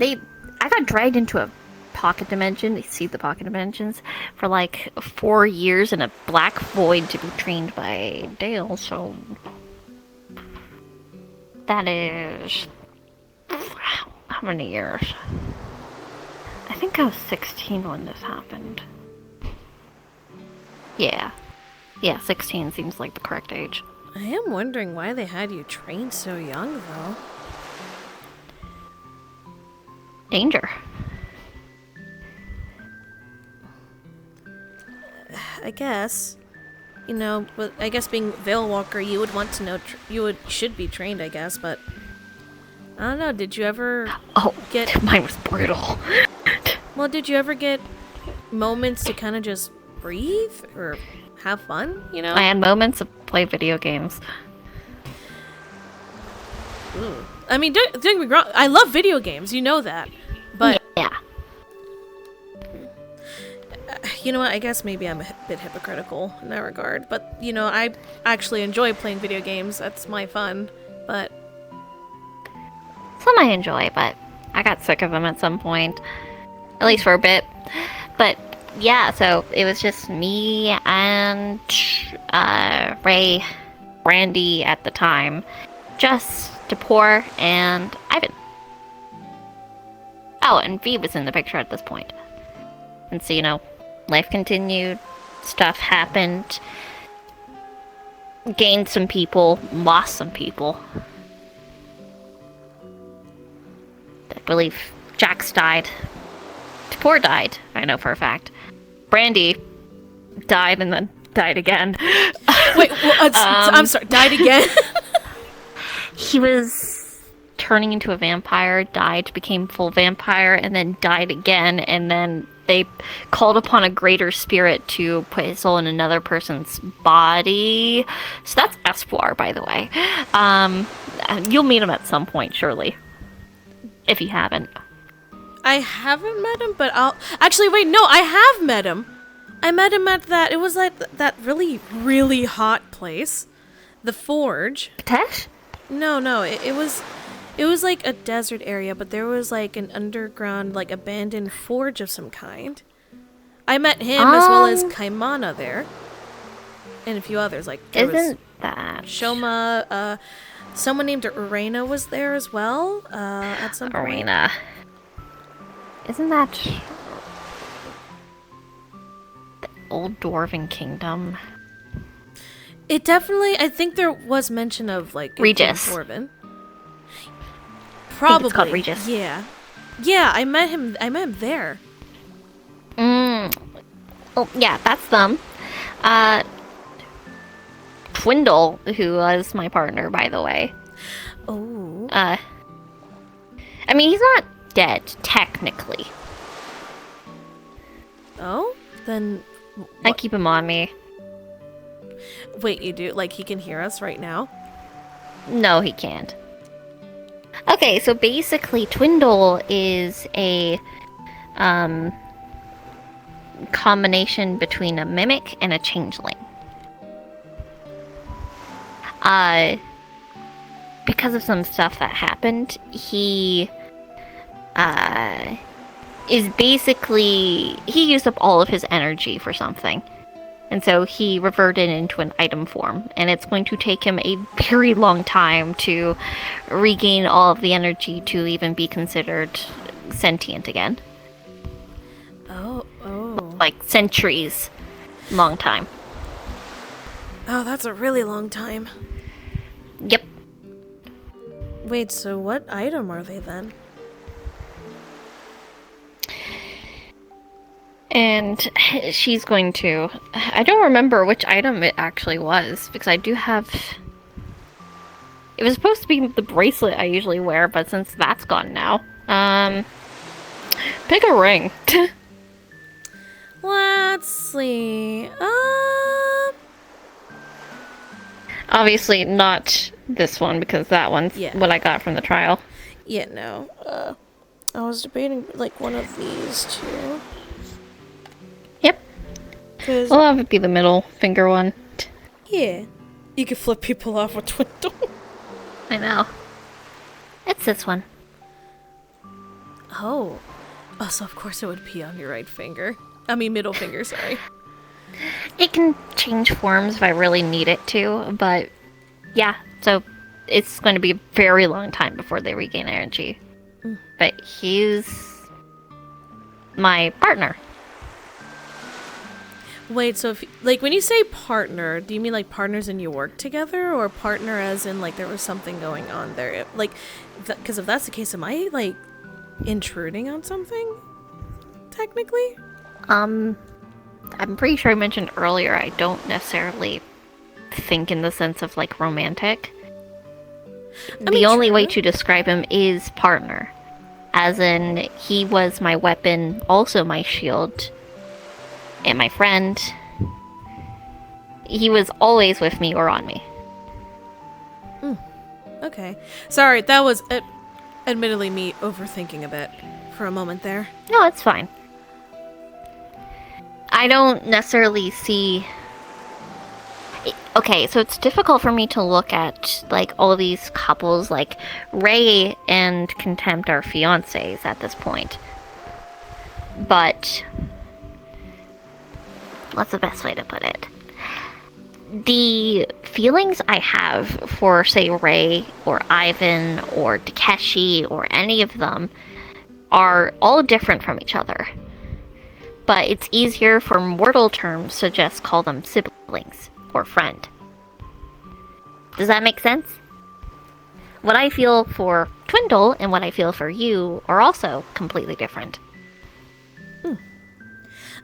I got dragged into a pocket dimension. You see the pocket dimensions for like 4 years in a black void to be trained by Dale. So that is how many years? I think I was 16 when this happened. Yeah, 16 seems like the correct age. I am wondering why they had you trained so young, though. Danger. I guess. You know, but I guess being Veil Walker, you would want to know, should be trained, I guess, but I don't know, did you ever get... Mine was brutal. Well, did you ever get moments to kind of just breathe or have fun, you know? I had moments of play video games. Ooh. I mean, don't get me wrong, I love video games, you know that, but... Yeah. You know what, I guess maybe I'm a bit hypocritical in that regard, but, you know, I actually enjoy playing video games, that's my fun, but... Some I enjoy, but I got sick of them at some point. At least for a bit. But, yeah, so it was just me and Ray, Brandy at the time, just Depor and Ivan. Oh, and V was in the picture at this point. And so, you know, life continued, stuff happened, gained some people, lost some people. I believe Jax died. Depor died, I know for a fact. Brandy died and then died again. Wait, I'm sorry, died again? He was turning into a vampire, died, became full vampire, and then died again, and then they called upon a greater spirit to put his soul in another person's body. So that's Espoir, by the way. You'll meet him at some point, surely. If you haven't. I haven't met him, but I'll... Actually, wait, no, I have met him. I met him at that... It was like that really, really hot place. The Forge. Tesh? No, it was like a desert area, but there was like an underground, like abandoned forge of some kind. I met him as well as Kaimana there. And a few others, like there Isn't that... Shoma, someone named Arena was there as well, at some point. Arena. Isn't that... the old Dwarven Kingdom? It definitely, I think there was mention of, like... Regis. Dwarven. Probably. I think it's called Regis. Yeah. Yeah, I met him there. Oh, yeah, that's them. Twindle, who was my partner, by the way. Oh. I mean, he's not dead, technically. Oh? Then... I keep him on me. Wait, you do? Like, he can hear us right now? No, he can't. Okay, so basically, Twindle is a, combination between a mimic and a changeling. Because of some stuff that happened, he, is basically... he used up all of his energy for something. And so he reverted into an item form, and it's going to take him a very long time to regain all of the energy to even be considered sentient again. Oh. Like centuries long time. Oh, that's a really long time. Yep. Wait, so what item are they then? And she's going to... I don't remember which item it actually was, because I do have... It was supposed to be the bracelet I usually wear, but since that's gone now... Pick a ring. Let's see... Obviously not this one, because that one's what I got from the trial. Yeah, no. I was debating, like, one of these two. Yep. We'll have it be the middle finger one. Yeah. You can flip people off with Twindle. I know. It's this one. Oh. Oh, so of course it would be on your right finger. I mean, middle finger, sorry. It can change forms if I really need it to, but yeah, so it's going to be a very long time before they regain energy. But he's my partner. Wait, so if, like, when you say partner, do you mean, like, partners and you work together? Or partner as in, like, there was something going on there? Like, because if that's the case, am I, like, intruding on something? Technically? I'm pretty sure I mentioned earlier I don't necessarily think in the sense of, like, romantic. The only way to describe him is partner. As in, he was my weapon, also my shield, and my friend. He was always with me or on me. Okay. Sorry, that was admittedly me overthinking a bit for a moment there. No, it's fine. I don't necessarily see... Okay, so it's difficult for me to look at, like, all these couples, like, Ray and Contempt are fiancés at this point. But... what's the best way to put it? The feelings I have for, say, Ray, or Ivan, or Takeshi, or any of them, are all different from each other. But it's easier for mortal terms to just call them siblings. Or friend. Does that make sense? What I feel for Twindle and what I feel for you are also completely different.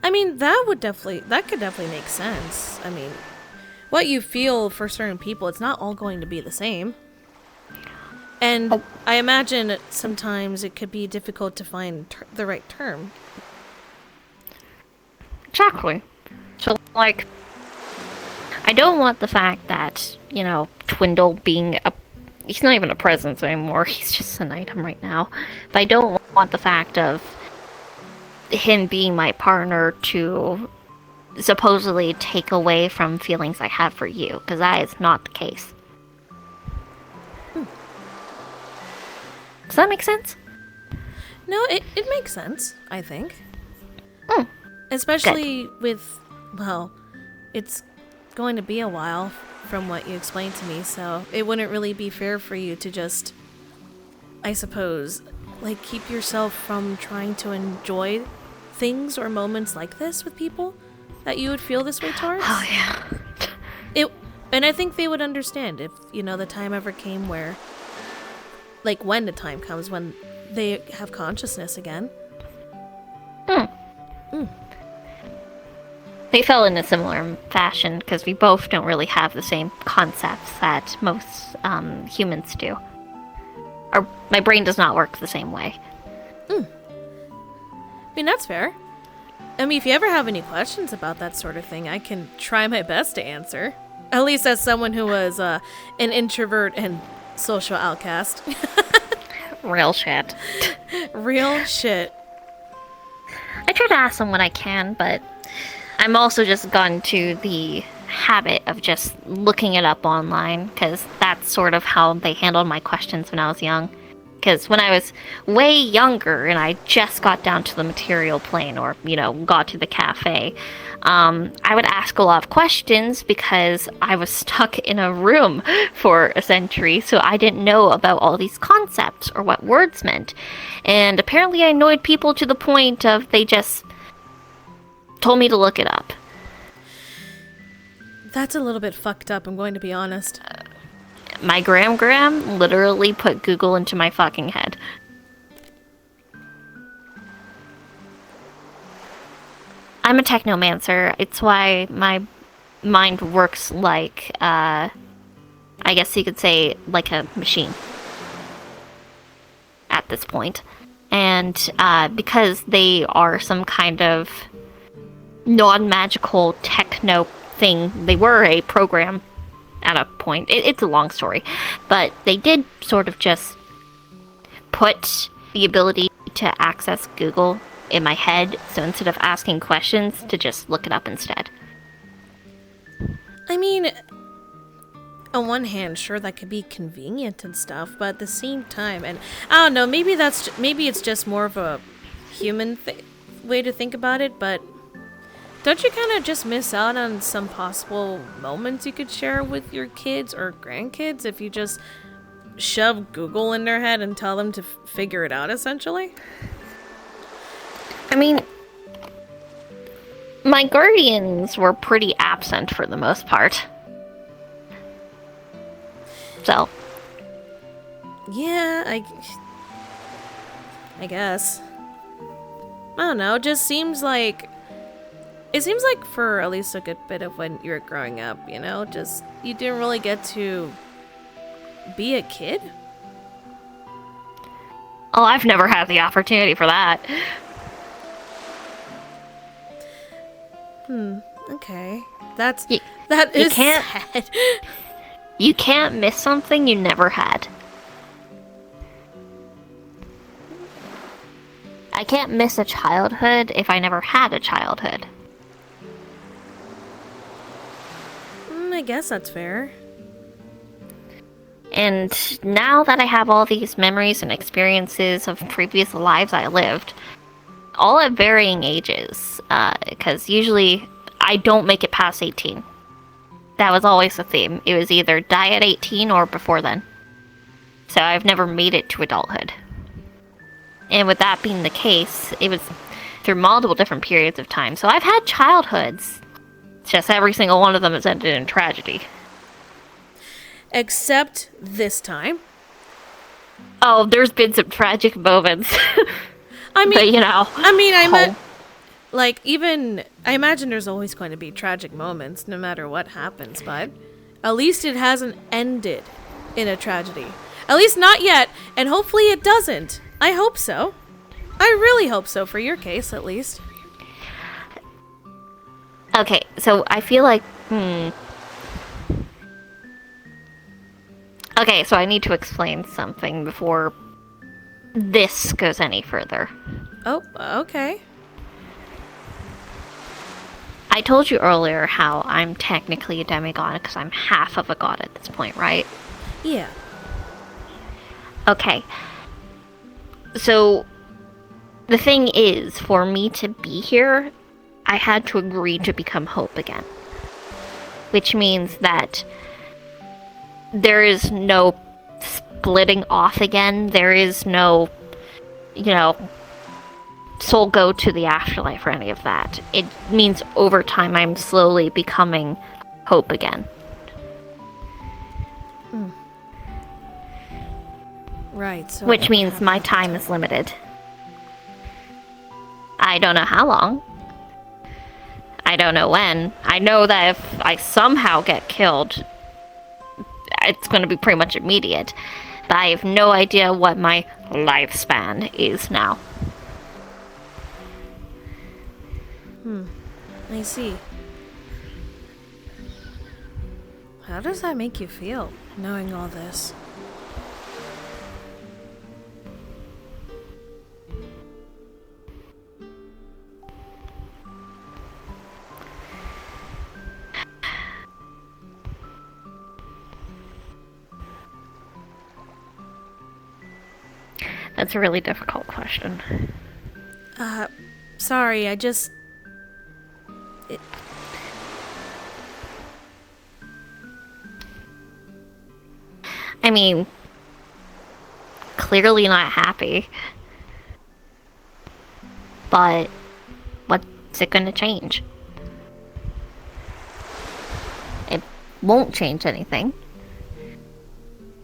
I mean, that could definitely make sense. I mean, what you feel for certain people, it's not all going to be the same. And I imagine sometimes it could be difficult to find the right term. Exactly. So, like, I don't want the fact that, you know, Twindle being he's not even a presence anymore, he's just an item right now. But I don't want the fact of him being my partner to supposedly take away from feelings I have for you, because that is not the case. Does that make sense? No, it makes sense, I think. Especially with, well, it's going to be a while from what you explained to me, so it wouldn't really be fair for you to just, I suppose, like, keep yourself from trying to enjoy things or moments like this with people that you would feel this way towards. Oh, yeah. And I think they would understand if, you know, the time ever came where, like, when the time comes when they have consciousness again. They fell in a similar fashion, because we both don't really have the same concepts that most humans do. My brain does not work the same way. I mean, that's fair. I mean, if you ever have any questions about that sort of thing, I can try my best to answer. At least as someone who was an introvert and social outcast. Real shit. Real shit. I try to ask them when I can, but I'm also just gotten to the habit of just looking it up online, because that's sort of how they handled my questions when I was young. Because when I was way younger and I just got down to the material plane, or, you know, got to the cafe, I would ask a lot of questions because I was stuck in a room for a century, so I didn't know about all these concepts or what words meant. And apparently I annoyed people to the point of they just told me to look it up. That's a little bit fucked up, I'm going to be honest. My Gram literally put Google into my fucking head. I'm a technomancer. It's why my mind works like, I guess you could say, like a machine. At this point. And because they are some kind of non-magical techno thing, they were a program at a point. It's a long story, but they did sort of just put the ability to access Google in my head, so instead of asking questions, to just look it up instead. I mean, on one hand, sure, that could be convenient and stuff, but at the same time, and I don't know, maybe it's just more of a human way to think about it, but don't you kind of just miss out on some possible moments you could share with your kids or grandkids if you just shove Google in their head and tell them to figure it out, essentially? I mean, my guardians were pretty absent for the most part. So. Yeah, I guess. I don't know, it seems like for at least a good bit of when you were growing up, you know, just you didn't really get to be a kid. Oh, I've never had the opportunity for that. Okay. That You is can't- sad. You can't miss something you never had. I can't miss a childhood if I never had a childhood. I guess that's fair. And now that I have all these memories and experiences of previous lives I lived, all at varying ages, because usually I don't make it past 18. That was always the theme. It was either die at 18 or before then. So I've never made it to adulthood. And with that being the case, it was through multiple different periods of time. So I've had childhoods. It's just every single one of them has ended in tragedy. Except this time. Oh, there's been some tragic moments. I mean, but, you know. I meant, home. like, I imagine there's always going to be tragic moments no matter what happens, but at least it hasn't ended in a tragedy. At least not yet, and hopefully it doesn't. I hope so. I really hope so, for your case, at least. Okay, so I feel like, Okay, so I need to explain something before this goes any further. Oh, okay. I told you earlier how I'm technically a demigod because I'm half of a god at this point, right? Yeah. Okay. So, the thing is, for me to be here, I had to agree to become Hope again. Which means that there is no splitting off again. There is no, soul go to the afterlife or any of that. It means over time I'm slowly becoming Hope again. Right. So which means my time is limited. I don't know how long. I don't know when. I know that if I somehow get killed, it's going to be pretty much immediate. But I have no idea what my lifespan is now. I see. How does that make you feel, knowing all this? That's a really difficult question. Sorry, I mean, clearly not happy. But what's it gonna change? It won't change anything.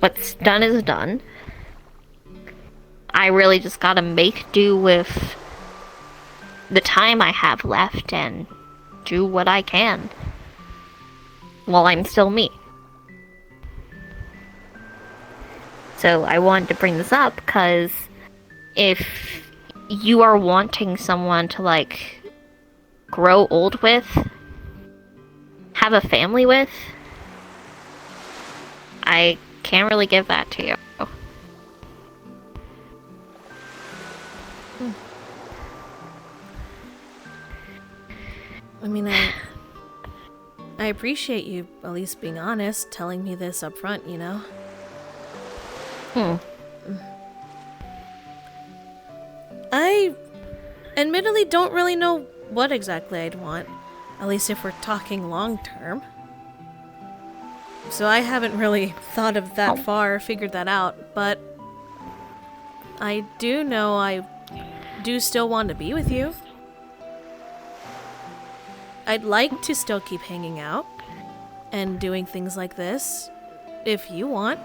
What's done is done. I really just gotta make do with the time I have left and do what I can while I'm still me. So I wanted to bring this up because if you are wanting someone to, grow old with, have a family with, I can't really give that to you. I mean, I appreciate you at least being honest, telling me this up front, you know? I admittedly don't really know what exactly I'd want, at least if we're talking long term. So I haven't really thought of that far, figured that out, but I do know I do still want to be with you. I'd like to still keep hanging out and doing things like this, if you want.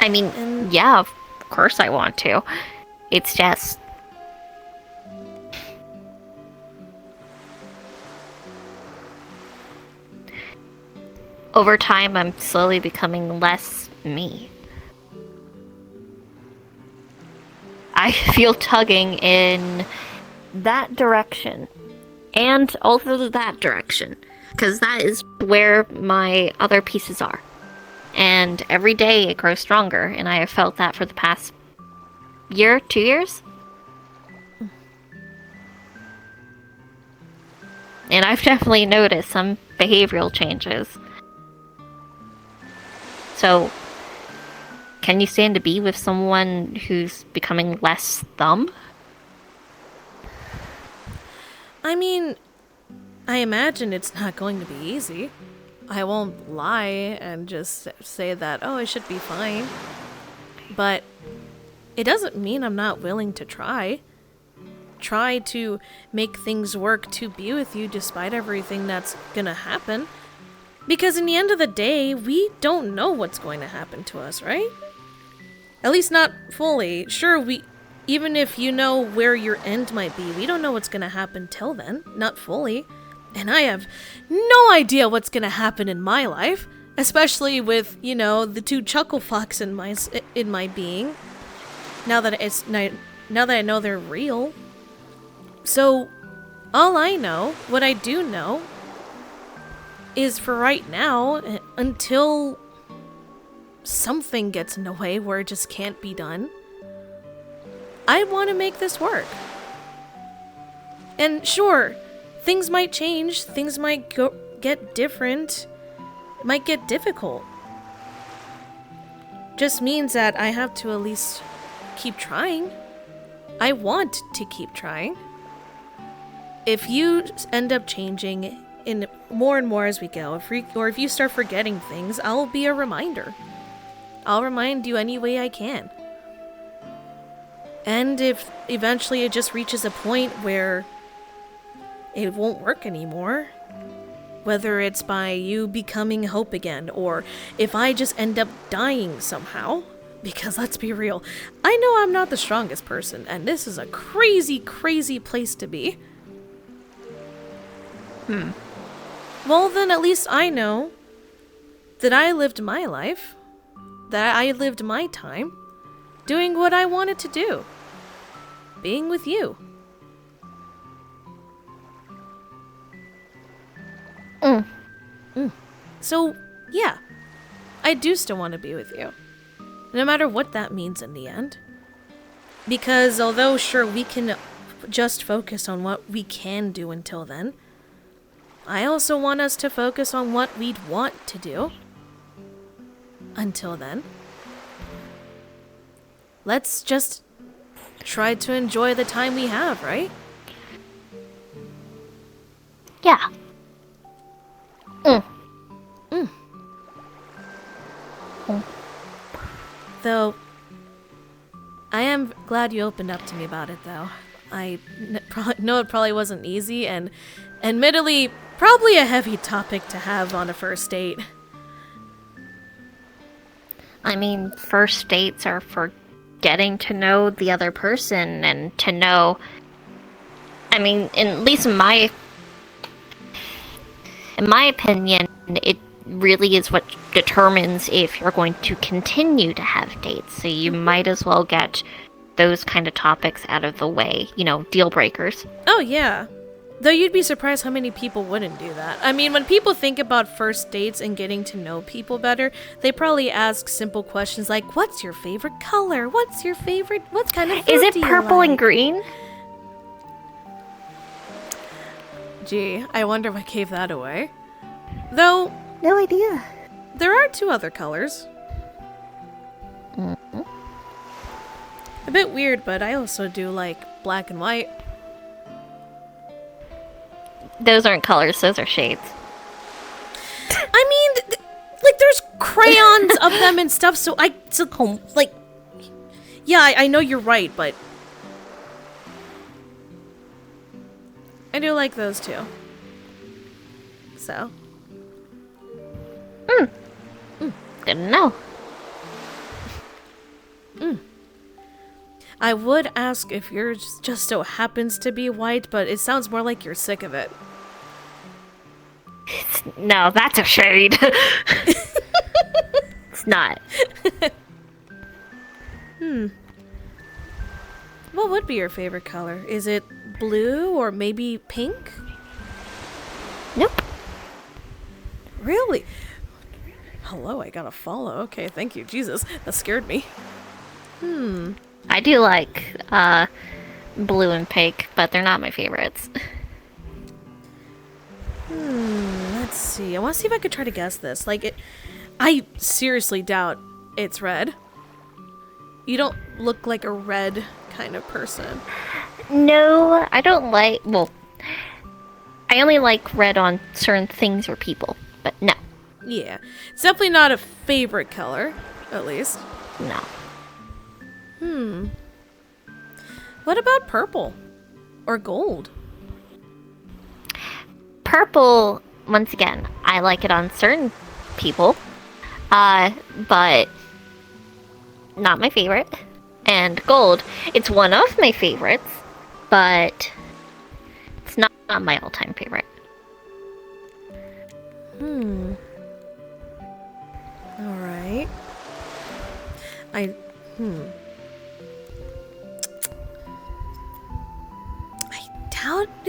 I mean, yeah, of course I want to. It's just... over time, I'm slowly becoming less me. I feel tugging in that direction. And also that direction. Because that is where my other pieces are. And every day it grows stronger. And I have felt that for the past year, 2 years. And I've definitely noticed some behavioral changes. So, can you stand to be with someone who's becoming less thumb? I mean, I imagine it's not going to be easy. I won't lie and just say that, oh, it should be fine. But it doesn't mean I'm not willing to try. Try to make things work to be with you despite everything that's gonna happen. Because in the end of the day, we don't know what's going to happen to us, right? At least not fully. Sure, even if you know where your end might be, we don't know what's going to happen till then. Not fully. And I have no idea what's going to happen in my life. Especially with, you know, the two chuckle fucks in my being. Now that I know they're real. So, all I know, what I do know, is for right now, until something gets in the way where it just can't be done, I want to make this work. And sure, things might change, things might get different, might get difficult. Just means that I have to at least keep trying. I want to keep trying. If you end up changing in more and more as we go, or if you start forgetting things, I'll be a reminder. I'll remind you any way I can. And if eventually it just reaches a point where it won't work anymore, whether it's by you becoming hope again, or if I just end up dying somehow, because let's be real, I know I'm not the strongest person, and this is a crazy, crazy place to be. Well, then at least I know that I lived my life, that I lived my time, doing what I wanted to do, being with you. So, yeah, I do still want to be with you, no matter what that means in the end. Because although, sure, we can just focus on what we can do until then, I also want us to focus on what we'd want to do until then. Let's just try to enjoy the time we have, right? Yeah. Though, I am glad you opened up to me about it, though. I know it probably wasn't easy, and admittedly, probably a heavy topic to have on a first date. I mean, first dates are for getting to know the other person and to know... I mean, at least in my opinion, it really is what determines if you're going to continue to have dates. So you might as well get those kind of topics out of the way. You know, deal breakers. Oh, yeah. Though you'd be surprised how many people wouldn't do that. I mean, when people think about first dates and getting to know people better, they probably ask simple questions like, what's your favorite color? What kind of food Is it do you purple like? and green? Gee, I wonder what gave that away. Though, No idea. there are 2 other colors. Mm-hmm. A bit weird, but I also do like black and white. Those aren't colors, those are shades. I mean, like, there's crayons of them and stuff, so like, yeah, I know you're right, but I do like those too. So. Good to know. I would ask if yours just so happens to be white, but it sounds more like you're sick of it. No, that's a shade. It's not. What would be your favorite color? Is it blue or maybe pink? Nope. Really? Hello, I got a follow. Okay, thank you. Jesus, that scared me. I do like blue and pink, but they're not my favorites. Let's see. I want to see if I could try to guess this. I seriously doubt it's red. You don't look like a red kind of person. No, I don't like. Well, I only like red on certain things or people, but no. Yeah. It's definitely not a favorite color, at least. No. What about purple? Or gold? Purple, once again, I like it on certain people, but not my favorite. And gold, it's one of my favorites, but it's not my all-time favorite. Alright.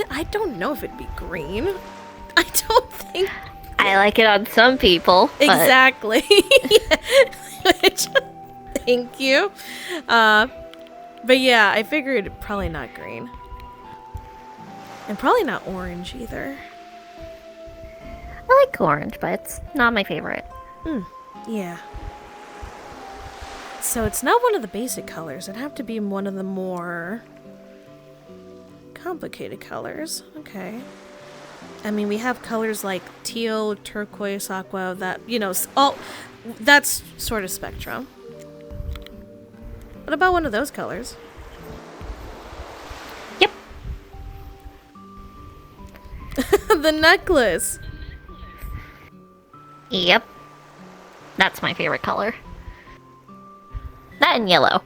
I don't know if it'd be green. I don't think... I like it on some people. But Exactly. Which, thank you. But yeah, I figured probably not green. And probably not orange either. I like orange, but it's not my favorite. Yeah. So it's not one of the basic colors. It'd have to be one of the more complicated colors. Okay. I mean, we have colors like teal, turquoise, aqua, that, that's sort of spectrum. What about one of those colors? Yep. The necklace. Yep. That's my favorite color. That and yellow.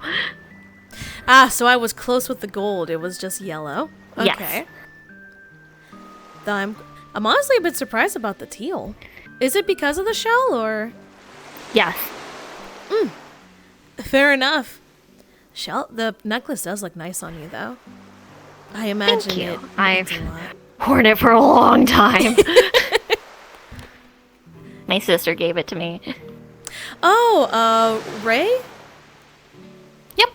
Ah, so I was close with the gold. It was just yellow. Okay. Yes. Though I'm honestly a bit surprised about the teal. Is it because of the shell, or? Yes. Fair enough. The necklace does look nice on you, though. I imagine Thank you. it I've means a lot. worn it for a long time. My sister gave it to me. Oh, Ray? Yep.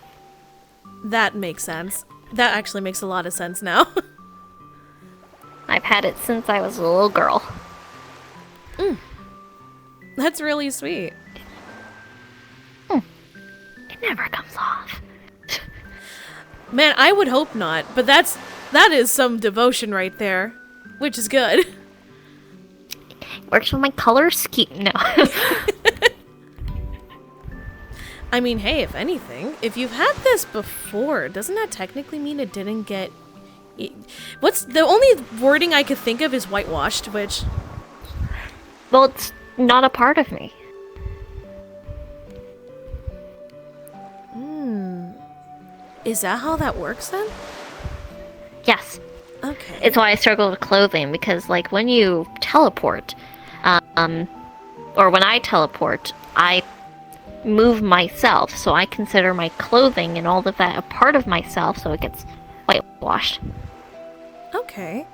That makes sense. That actually makes a lot of sense now. I've had it since I was a little girl. That's really sweet. It never comes off. Man, I would hope not, but that is some devotion right there, which is good. Works with my color scheme. No. I mean, hey, if anything, if you've had this before, doesn't that technically mean it didn't get... What's the only wording I could think of is whitewashed, which... Well, it's not a part of me. Is that how that works then? Yes. Okay. It's why I struggle with clothing, because, like, when you teleport, or when I teleport, I move myself, so I consider my clothing and all of that a part of myself, so it gets whitewashed. Okay.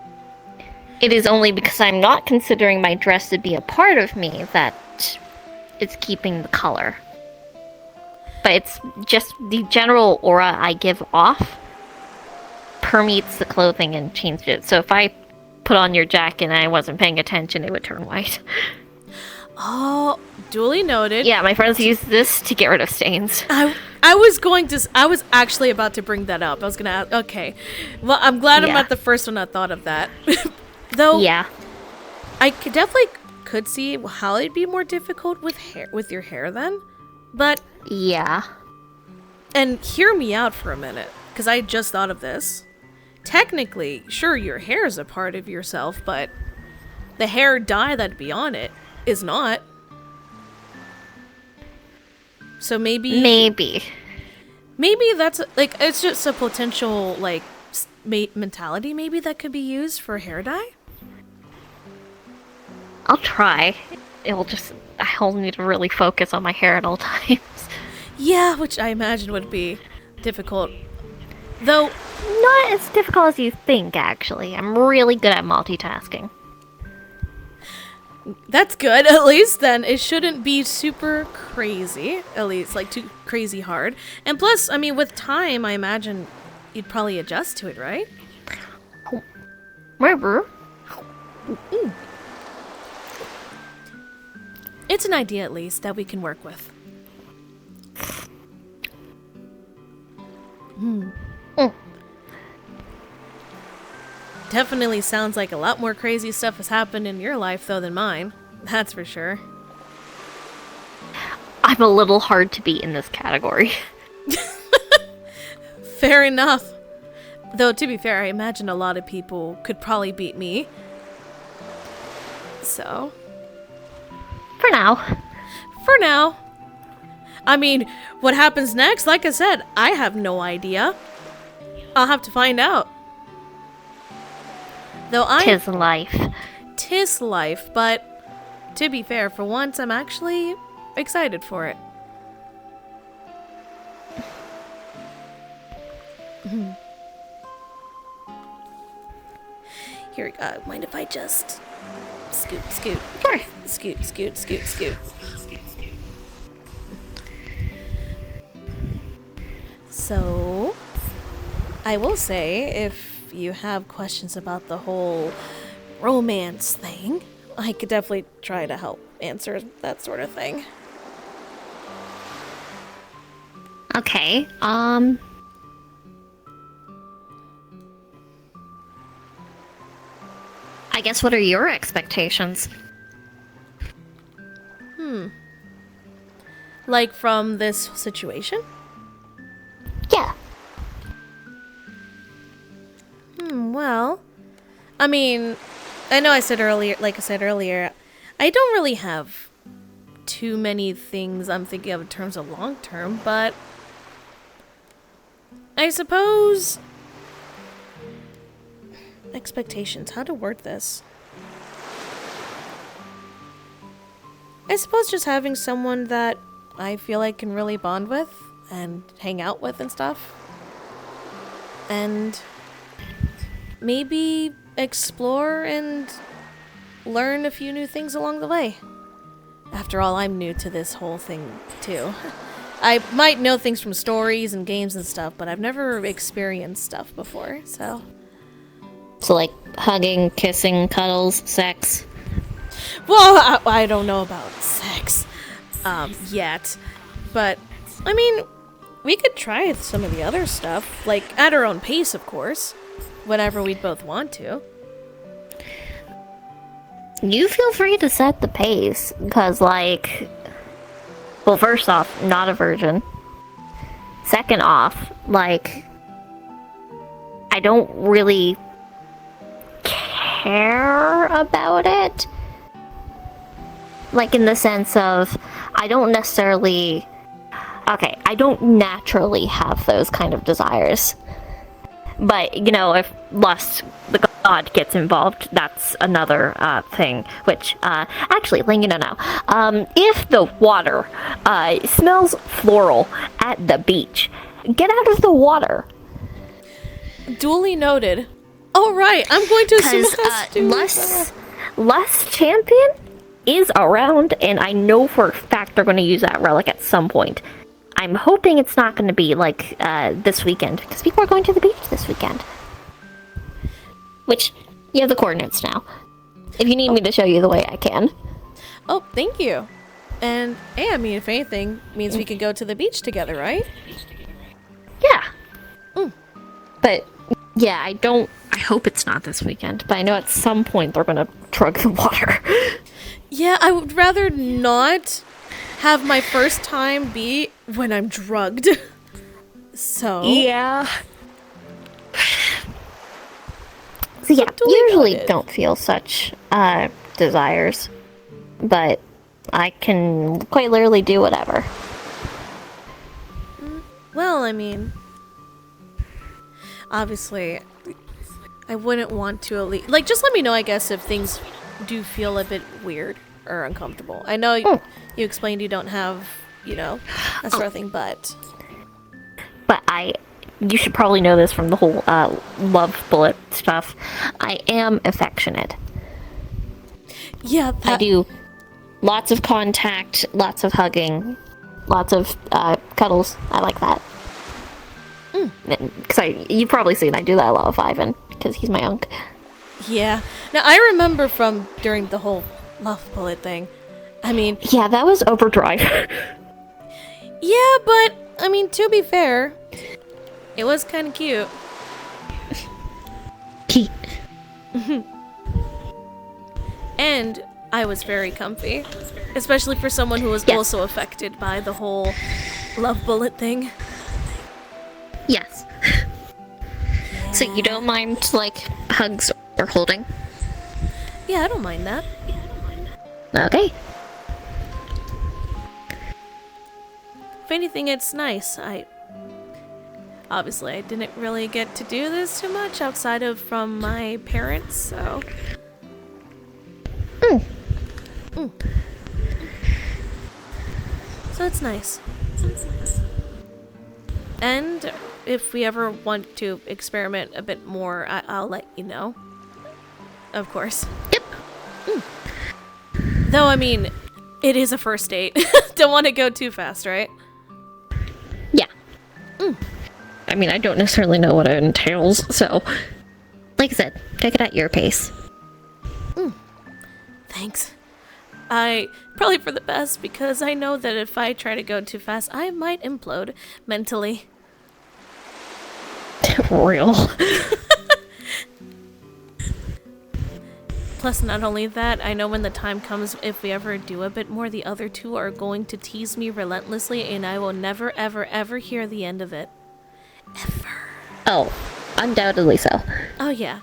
It is only because I'm not considering my dress to be a part of me that it's keeping the color. But it's just the general aura I give off permeates the clothing and changes it. So if I put on your jacket and I wasn't paying attention, it would turn white. Oh, duly noted. Yeah, my friends use this to get rid of stains. I was actually about to bring that up. I was gonna ask, okay. Well, I'm glad I'm Yeah. not the first one that thought of that. Though, Yeah. I definitely could see how it'd be more difficult with your hair then. But, Yeah. and hear me out for a minute, because I just thought of this. Technically, sure, your hair is a part of yourself, but the hair dye that'd be on it is not. So maybe that's like, it's just a potential like mentality maybe that could be used for hair dye. I'll try. I'll need to really focus on my hair at all times. Yeah, which I imagine would be difficult. Though, Not as difficult as you think, actually. I'm really good at multitasking. that's good. At least then it shouldn't be super crazy. At least like too crazy hard. And plus, I mean, with time, I imagine you'd probably adjust to it, right? Remember? It's an idea at least that we can work with. Definitely sounds like a lot more crazy stuff has happened in your life though than mine. That's for sure. I'm a little hard to beat in this category. Fair enough. Though to be fair, I imagine a lot of people could probably beat me. So, For now. for now. I mean, what happens next? Like I said, I have no idea. I'll have to find out. Though Tis life. tis life, but to be fair, for once, I'm actually excited for it. Here we go. Mind if I just scoot. Sure. Scoot. So, I will say, if you have questions about the whole romance thing, I could definitely try to help answer that sort of thing. Okay, I guess what are your expectations? Like from this situation? Yeah. Well, I mean, I know I said earlier, I don't really have too many things I'm thinking of in terms of long term, but I suppose expectations, how to word this. I suppose just having someone that I feel I can really bond with and hang out with and stuff. And maybe explore and learn a few new things along the way. After all, I'm new to this whole thing, too. I might know things from stories and games and stuff, but I've never experienced stuff before, so... So, like, hugging, kissing, cuddles, sex. Well, I don't know about sex, yet. But, I mean, we could try some of the other stuff, like, at our own pace, of course. Whenever we'd both want to. You feel free to set the pace, because, like... Well, first off, not a virgin. Second off, like... I don't really care about it. Like, in the sense of, I don't necessarily... Okay, I don't naturally have those kind of desires. But, you know, if lust, the god, gets involved, that's another thing. Which, actually, letting you know now. If the water smells floral at the beach, get out of the water. Duly noted. Alright, I'm going to assume it has to do with Lust Champion is around, and I know for a fact they're going to use that relic at some point. I'm hoping it's not going to be, like, this weekend, because people are going to the beach this weekend. Which, You have the coordinates now. If you need me to show you the way, I can. Oh, thank you. And, hey, I mean, if anything, means we can go to the beach together, right? Yeah. But, yeah, I hope it's not this weekend, but I know at some point they're gonna drug the water. Yeah, I would rather not have my first time be when I'm drugged. So... Yeah. So yeah, Totally usually noted. don't feel such desires, but I can quite literally do whatever. Well, I mean... Obviously, I wouldn't want to like, just let me know, I guess, if things do feel a bit weird or uncomfortable. I know you explained you don't have, you know, that sort of thing, but... But you should probably know this from the whole love bullet stuff. I am affectionate. Yeah, I do lots of contact, lots of hugging, lots of cuddles. I like that. Because you've probably seen I do that a lot with Ivan, because he's my unk. Yeah. Now, I remember from during the whole love bullet thing. I mean... Yeah, that was overdrive. Yeah, but, I mean, to be fair, it was kind of cute. And I was very comfy. Especially for someone who was also affected by the whole love bullet thing. Yes. So you don't mind, like, hugs or holding? Yeah, I don't mind that. Okay. If anything, it's nice. Obviously, I didn't really get to do this too much outside of from my parents, so... So it's nice. And if we ever want to experiment a bit more, I'll let you know. Of course. Yep. Though, I mean, it is a first date. Don't want to go too fast, right? Yeah. I mean, I don't necessarily know what it entails, so... Like I said, take it at your pace. Thanks. Probably for the best, because I know that if I try to go too fast, I might implode mentally. Real. Plus, not only that, I know when the time comes, if we ever do a bit more, the other two are going to tease me relentlessly, and I will never, ever, ever hear the end of it. Ever. Oh, undoubtedly so. Oh, yeah.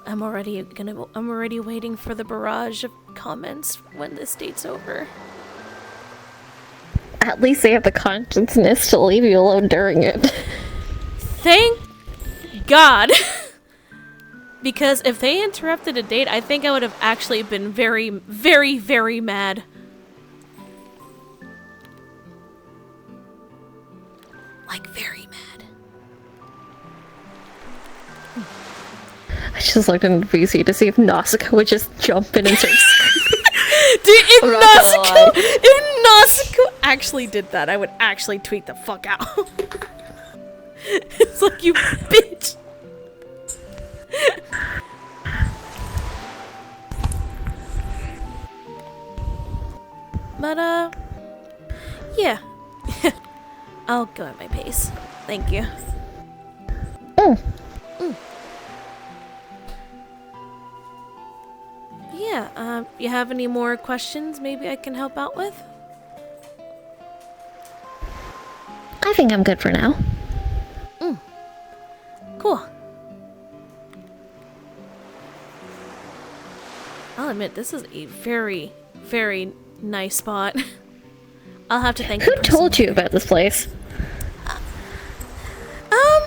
I'm already waiting for the barrage of comments when this date's over. At least they have the consciousness to leave you alone during it. Thank God! Because if they interrupted a date, I think I would have actually been very, very, very mad. Like, very mad. I just looked in the VC to see if Nausicaa would just jump in and start screaming. Dude, if Nausicaa actually did that, I would actually tweet the fuck out. It's like, you bitch. But, yeah. I'll go at my pace. Thank you. Yeah, you have any more questions maybe I can help out with? I think I'm good for now. Cool. I'll admit, this is a very, very nice spot. I'll have to thank Who told you about this place?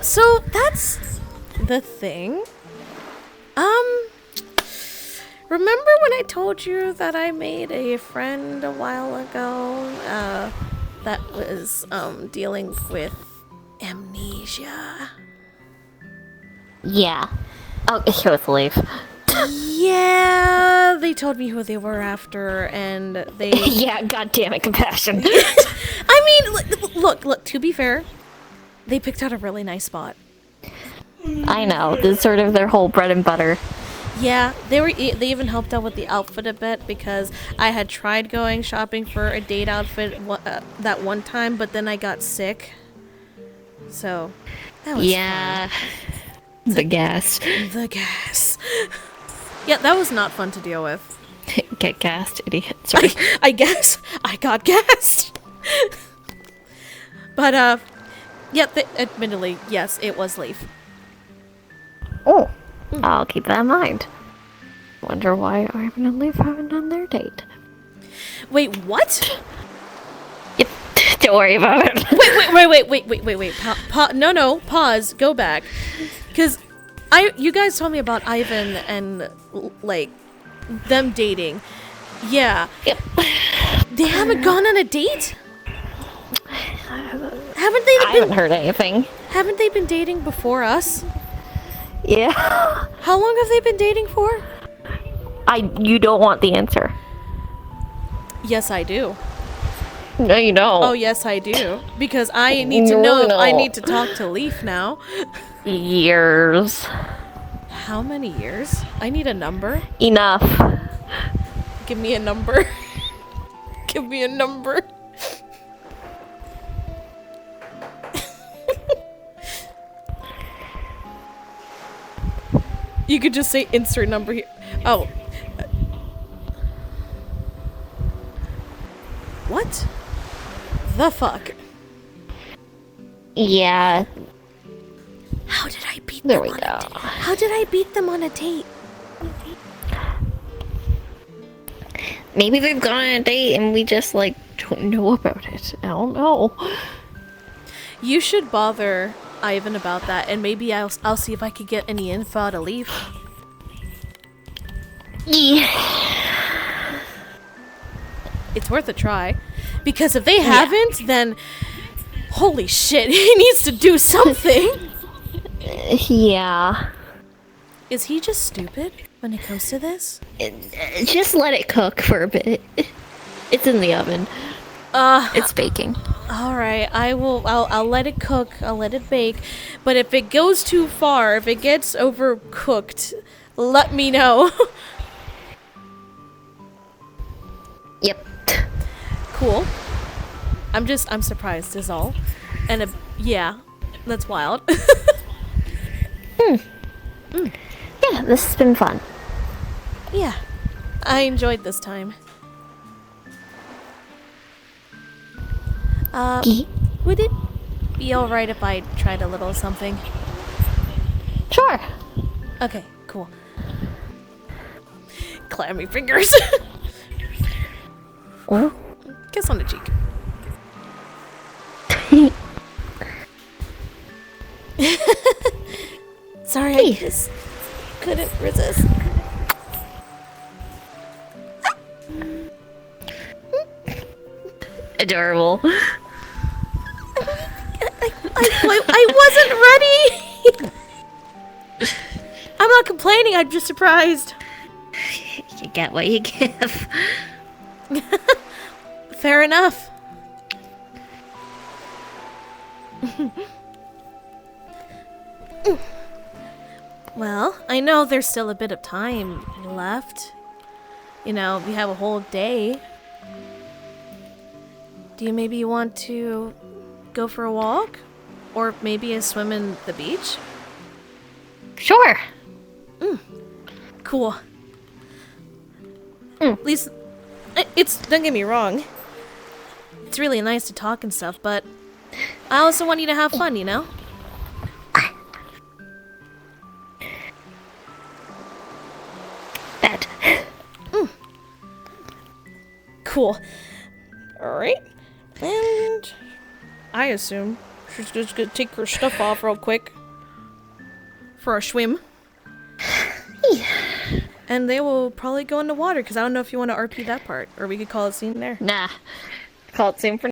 So that's the thing. Remember when I told you that I made a friend a while ago? That was, dealing with amnesia. Yeah. Oh, he was leave. Yeah, they told me who they were after, and they... Yeah, goddammit, compassion. I mean, look, to be fair, they picked out a really nice spot. I know. This is sort of their whole bread and butter. Yeah, they even helped out with the outfit a bit because I had tried going shopping for a date outfit that one time, but then I got sick. So that was Yeah. The gas. fun. The gas. Yeah, that was not fun to deal with. Get gassed, idiot. Sorry. I guess I got gassed. But yeah, admittedly, yes, it was Leaf. Oh. I'll keep that in mind. Wonder why Ivan and Leaf haven't done their date. Wait, what? Yep. Don't worry about it. Wait. No, pause. Go back. Because you guys told me about Ivan and, like, them dating. Yeah. Yep. They haven't gone on a date? I Haven't haven't heard anything. they been dating before us? Yeah. How long have they been dating for? You don't want the answer. Yes, I do. No, you don't. Oh, yes, I do. Because I need to know if I need to talk to Leaf now. Years. How many years? I need a number. Enough. Give me a number. Give me a number. You could just say insert number here. Oh. What? The fuck? Yeah. How did I beat There them we on go. a date? How did I beat them on a date? Maybe they've gone on a date and we just, like, don't know about it. I don't know. You should bother Ivan about that, and maybe I'll see if I could get any info out of Leaf. Yeah. It's worth a try. Because if they haven't, then holy shit, he needs to do something. Yeah. Is he just stupid when it comes to this? Just let it cook for a bit. It's in the oven. It's baking. All right, I'll let it cook. I'll let it bake. But if it goes too far, if it gets overcooked, let me know. Yep. Cool. I'm surprised is all. And yeah, that's wild. Yeah, this has been fun. Yeah, I enjoyed this time. Would it be alright if I tried a little something? Sure. Okay, cool. Clammy fingers. Oh. Kiss on the cheek. Sorry, I just couldn't resist. Adorable. I wasn't ready! I'm not complaining, I'm just surprised. You get what you give. Fair enough. Well, I know there's still a bit of time left. You know, we have a whole day. Do you maybe want to go for a walk? Or maybe a swim in the beach? Sure. Cool. At least, don't get me wrong. It's really nice to talk and stuff, but I also want you to have fun, you know? Bed. Cool. Alright. And I assume she's just gonna take her stuff off real quick for a swim. And they will probably go in the water, because I don't know if you want to RP that part, or we could call it scene there. Nah. Call it same for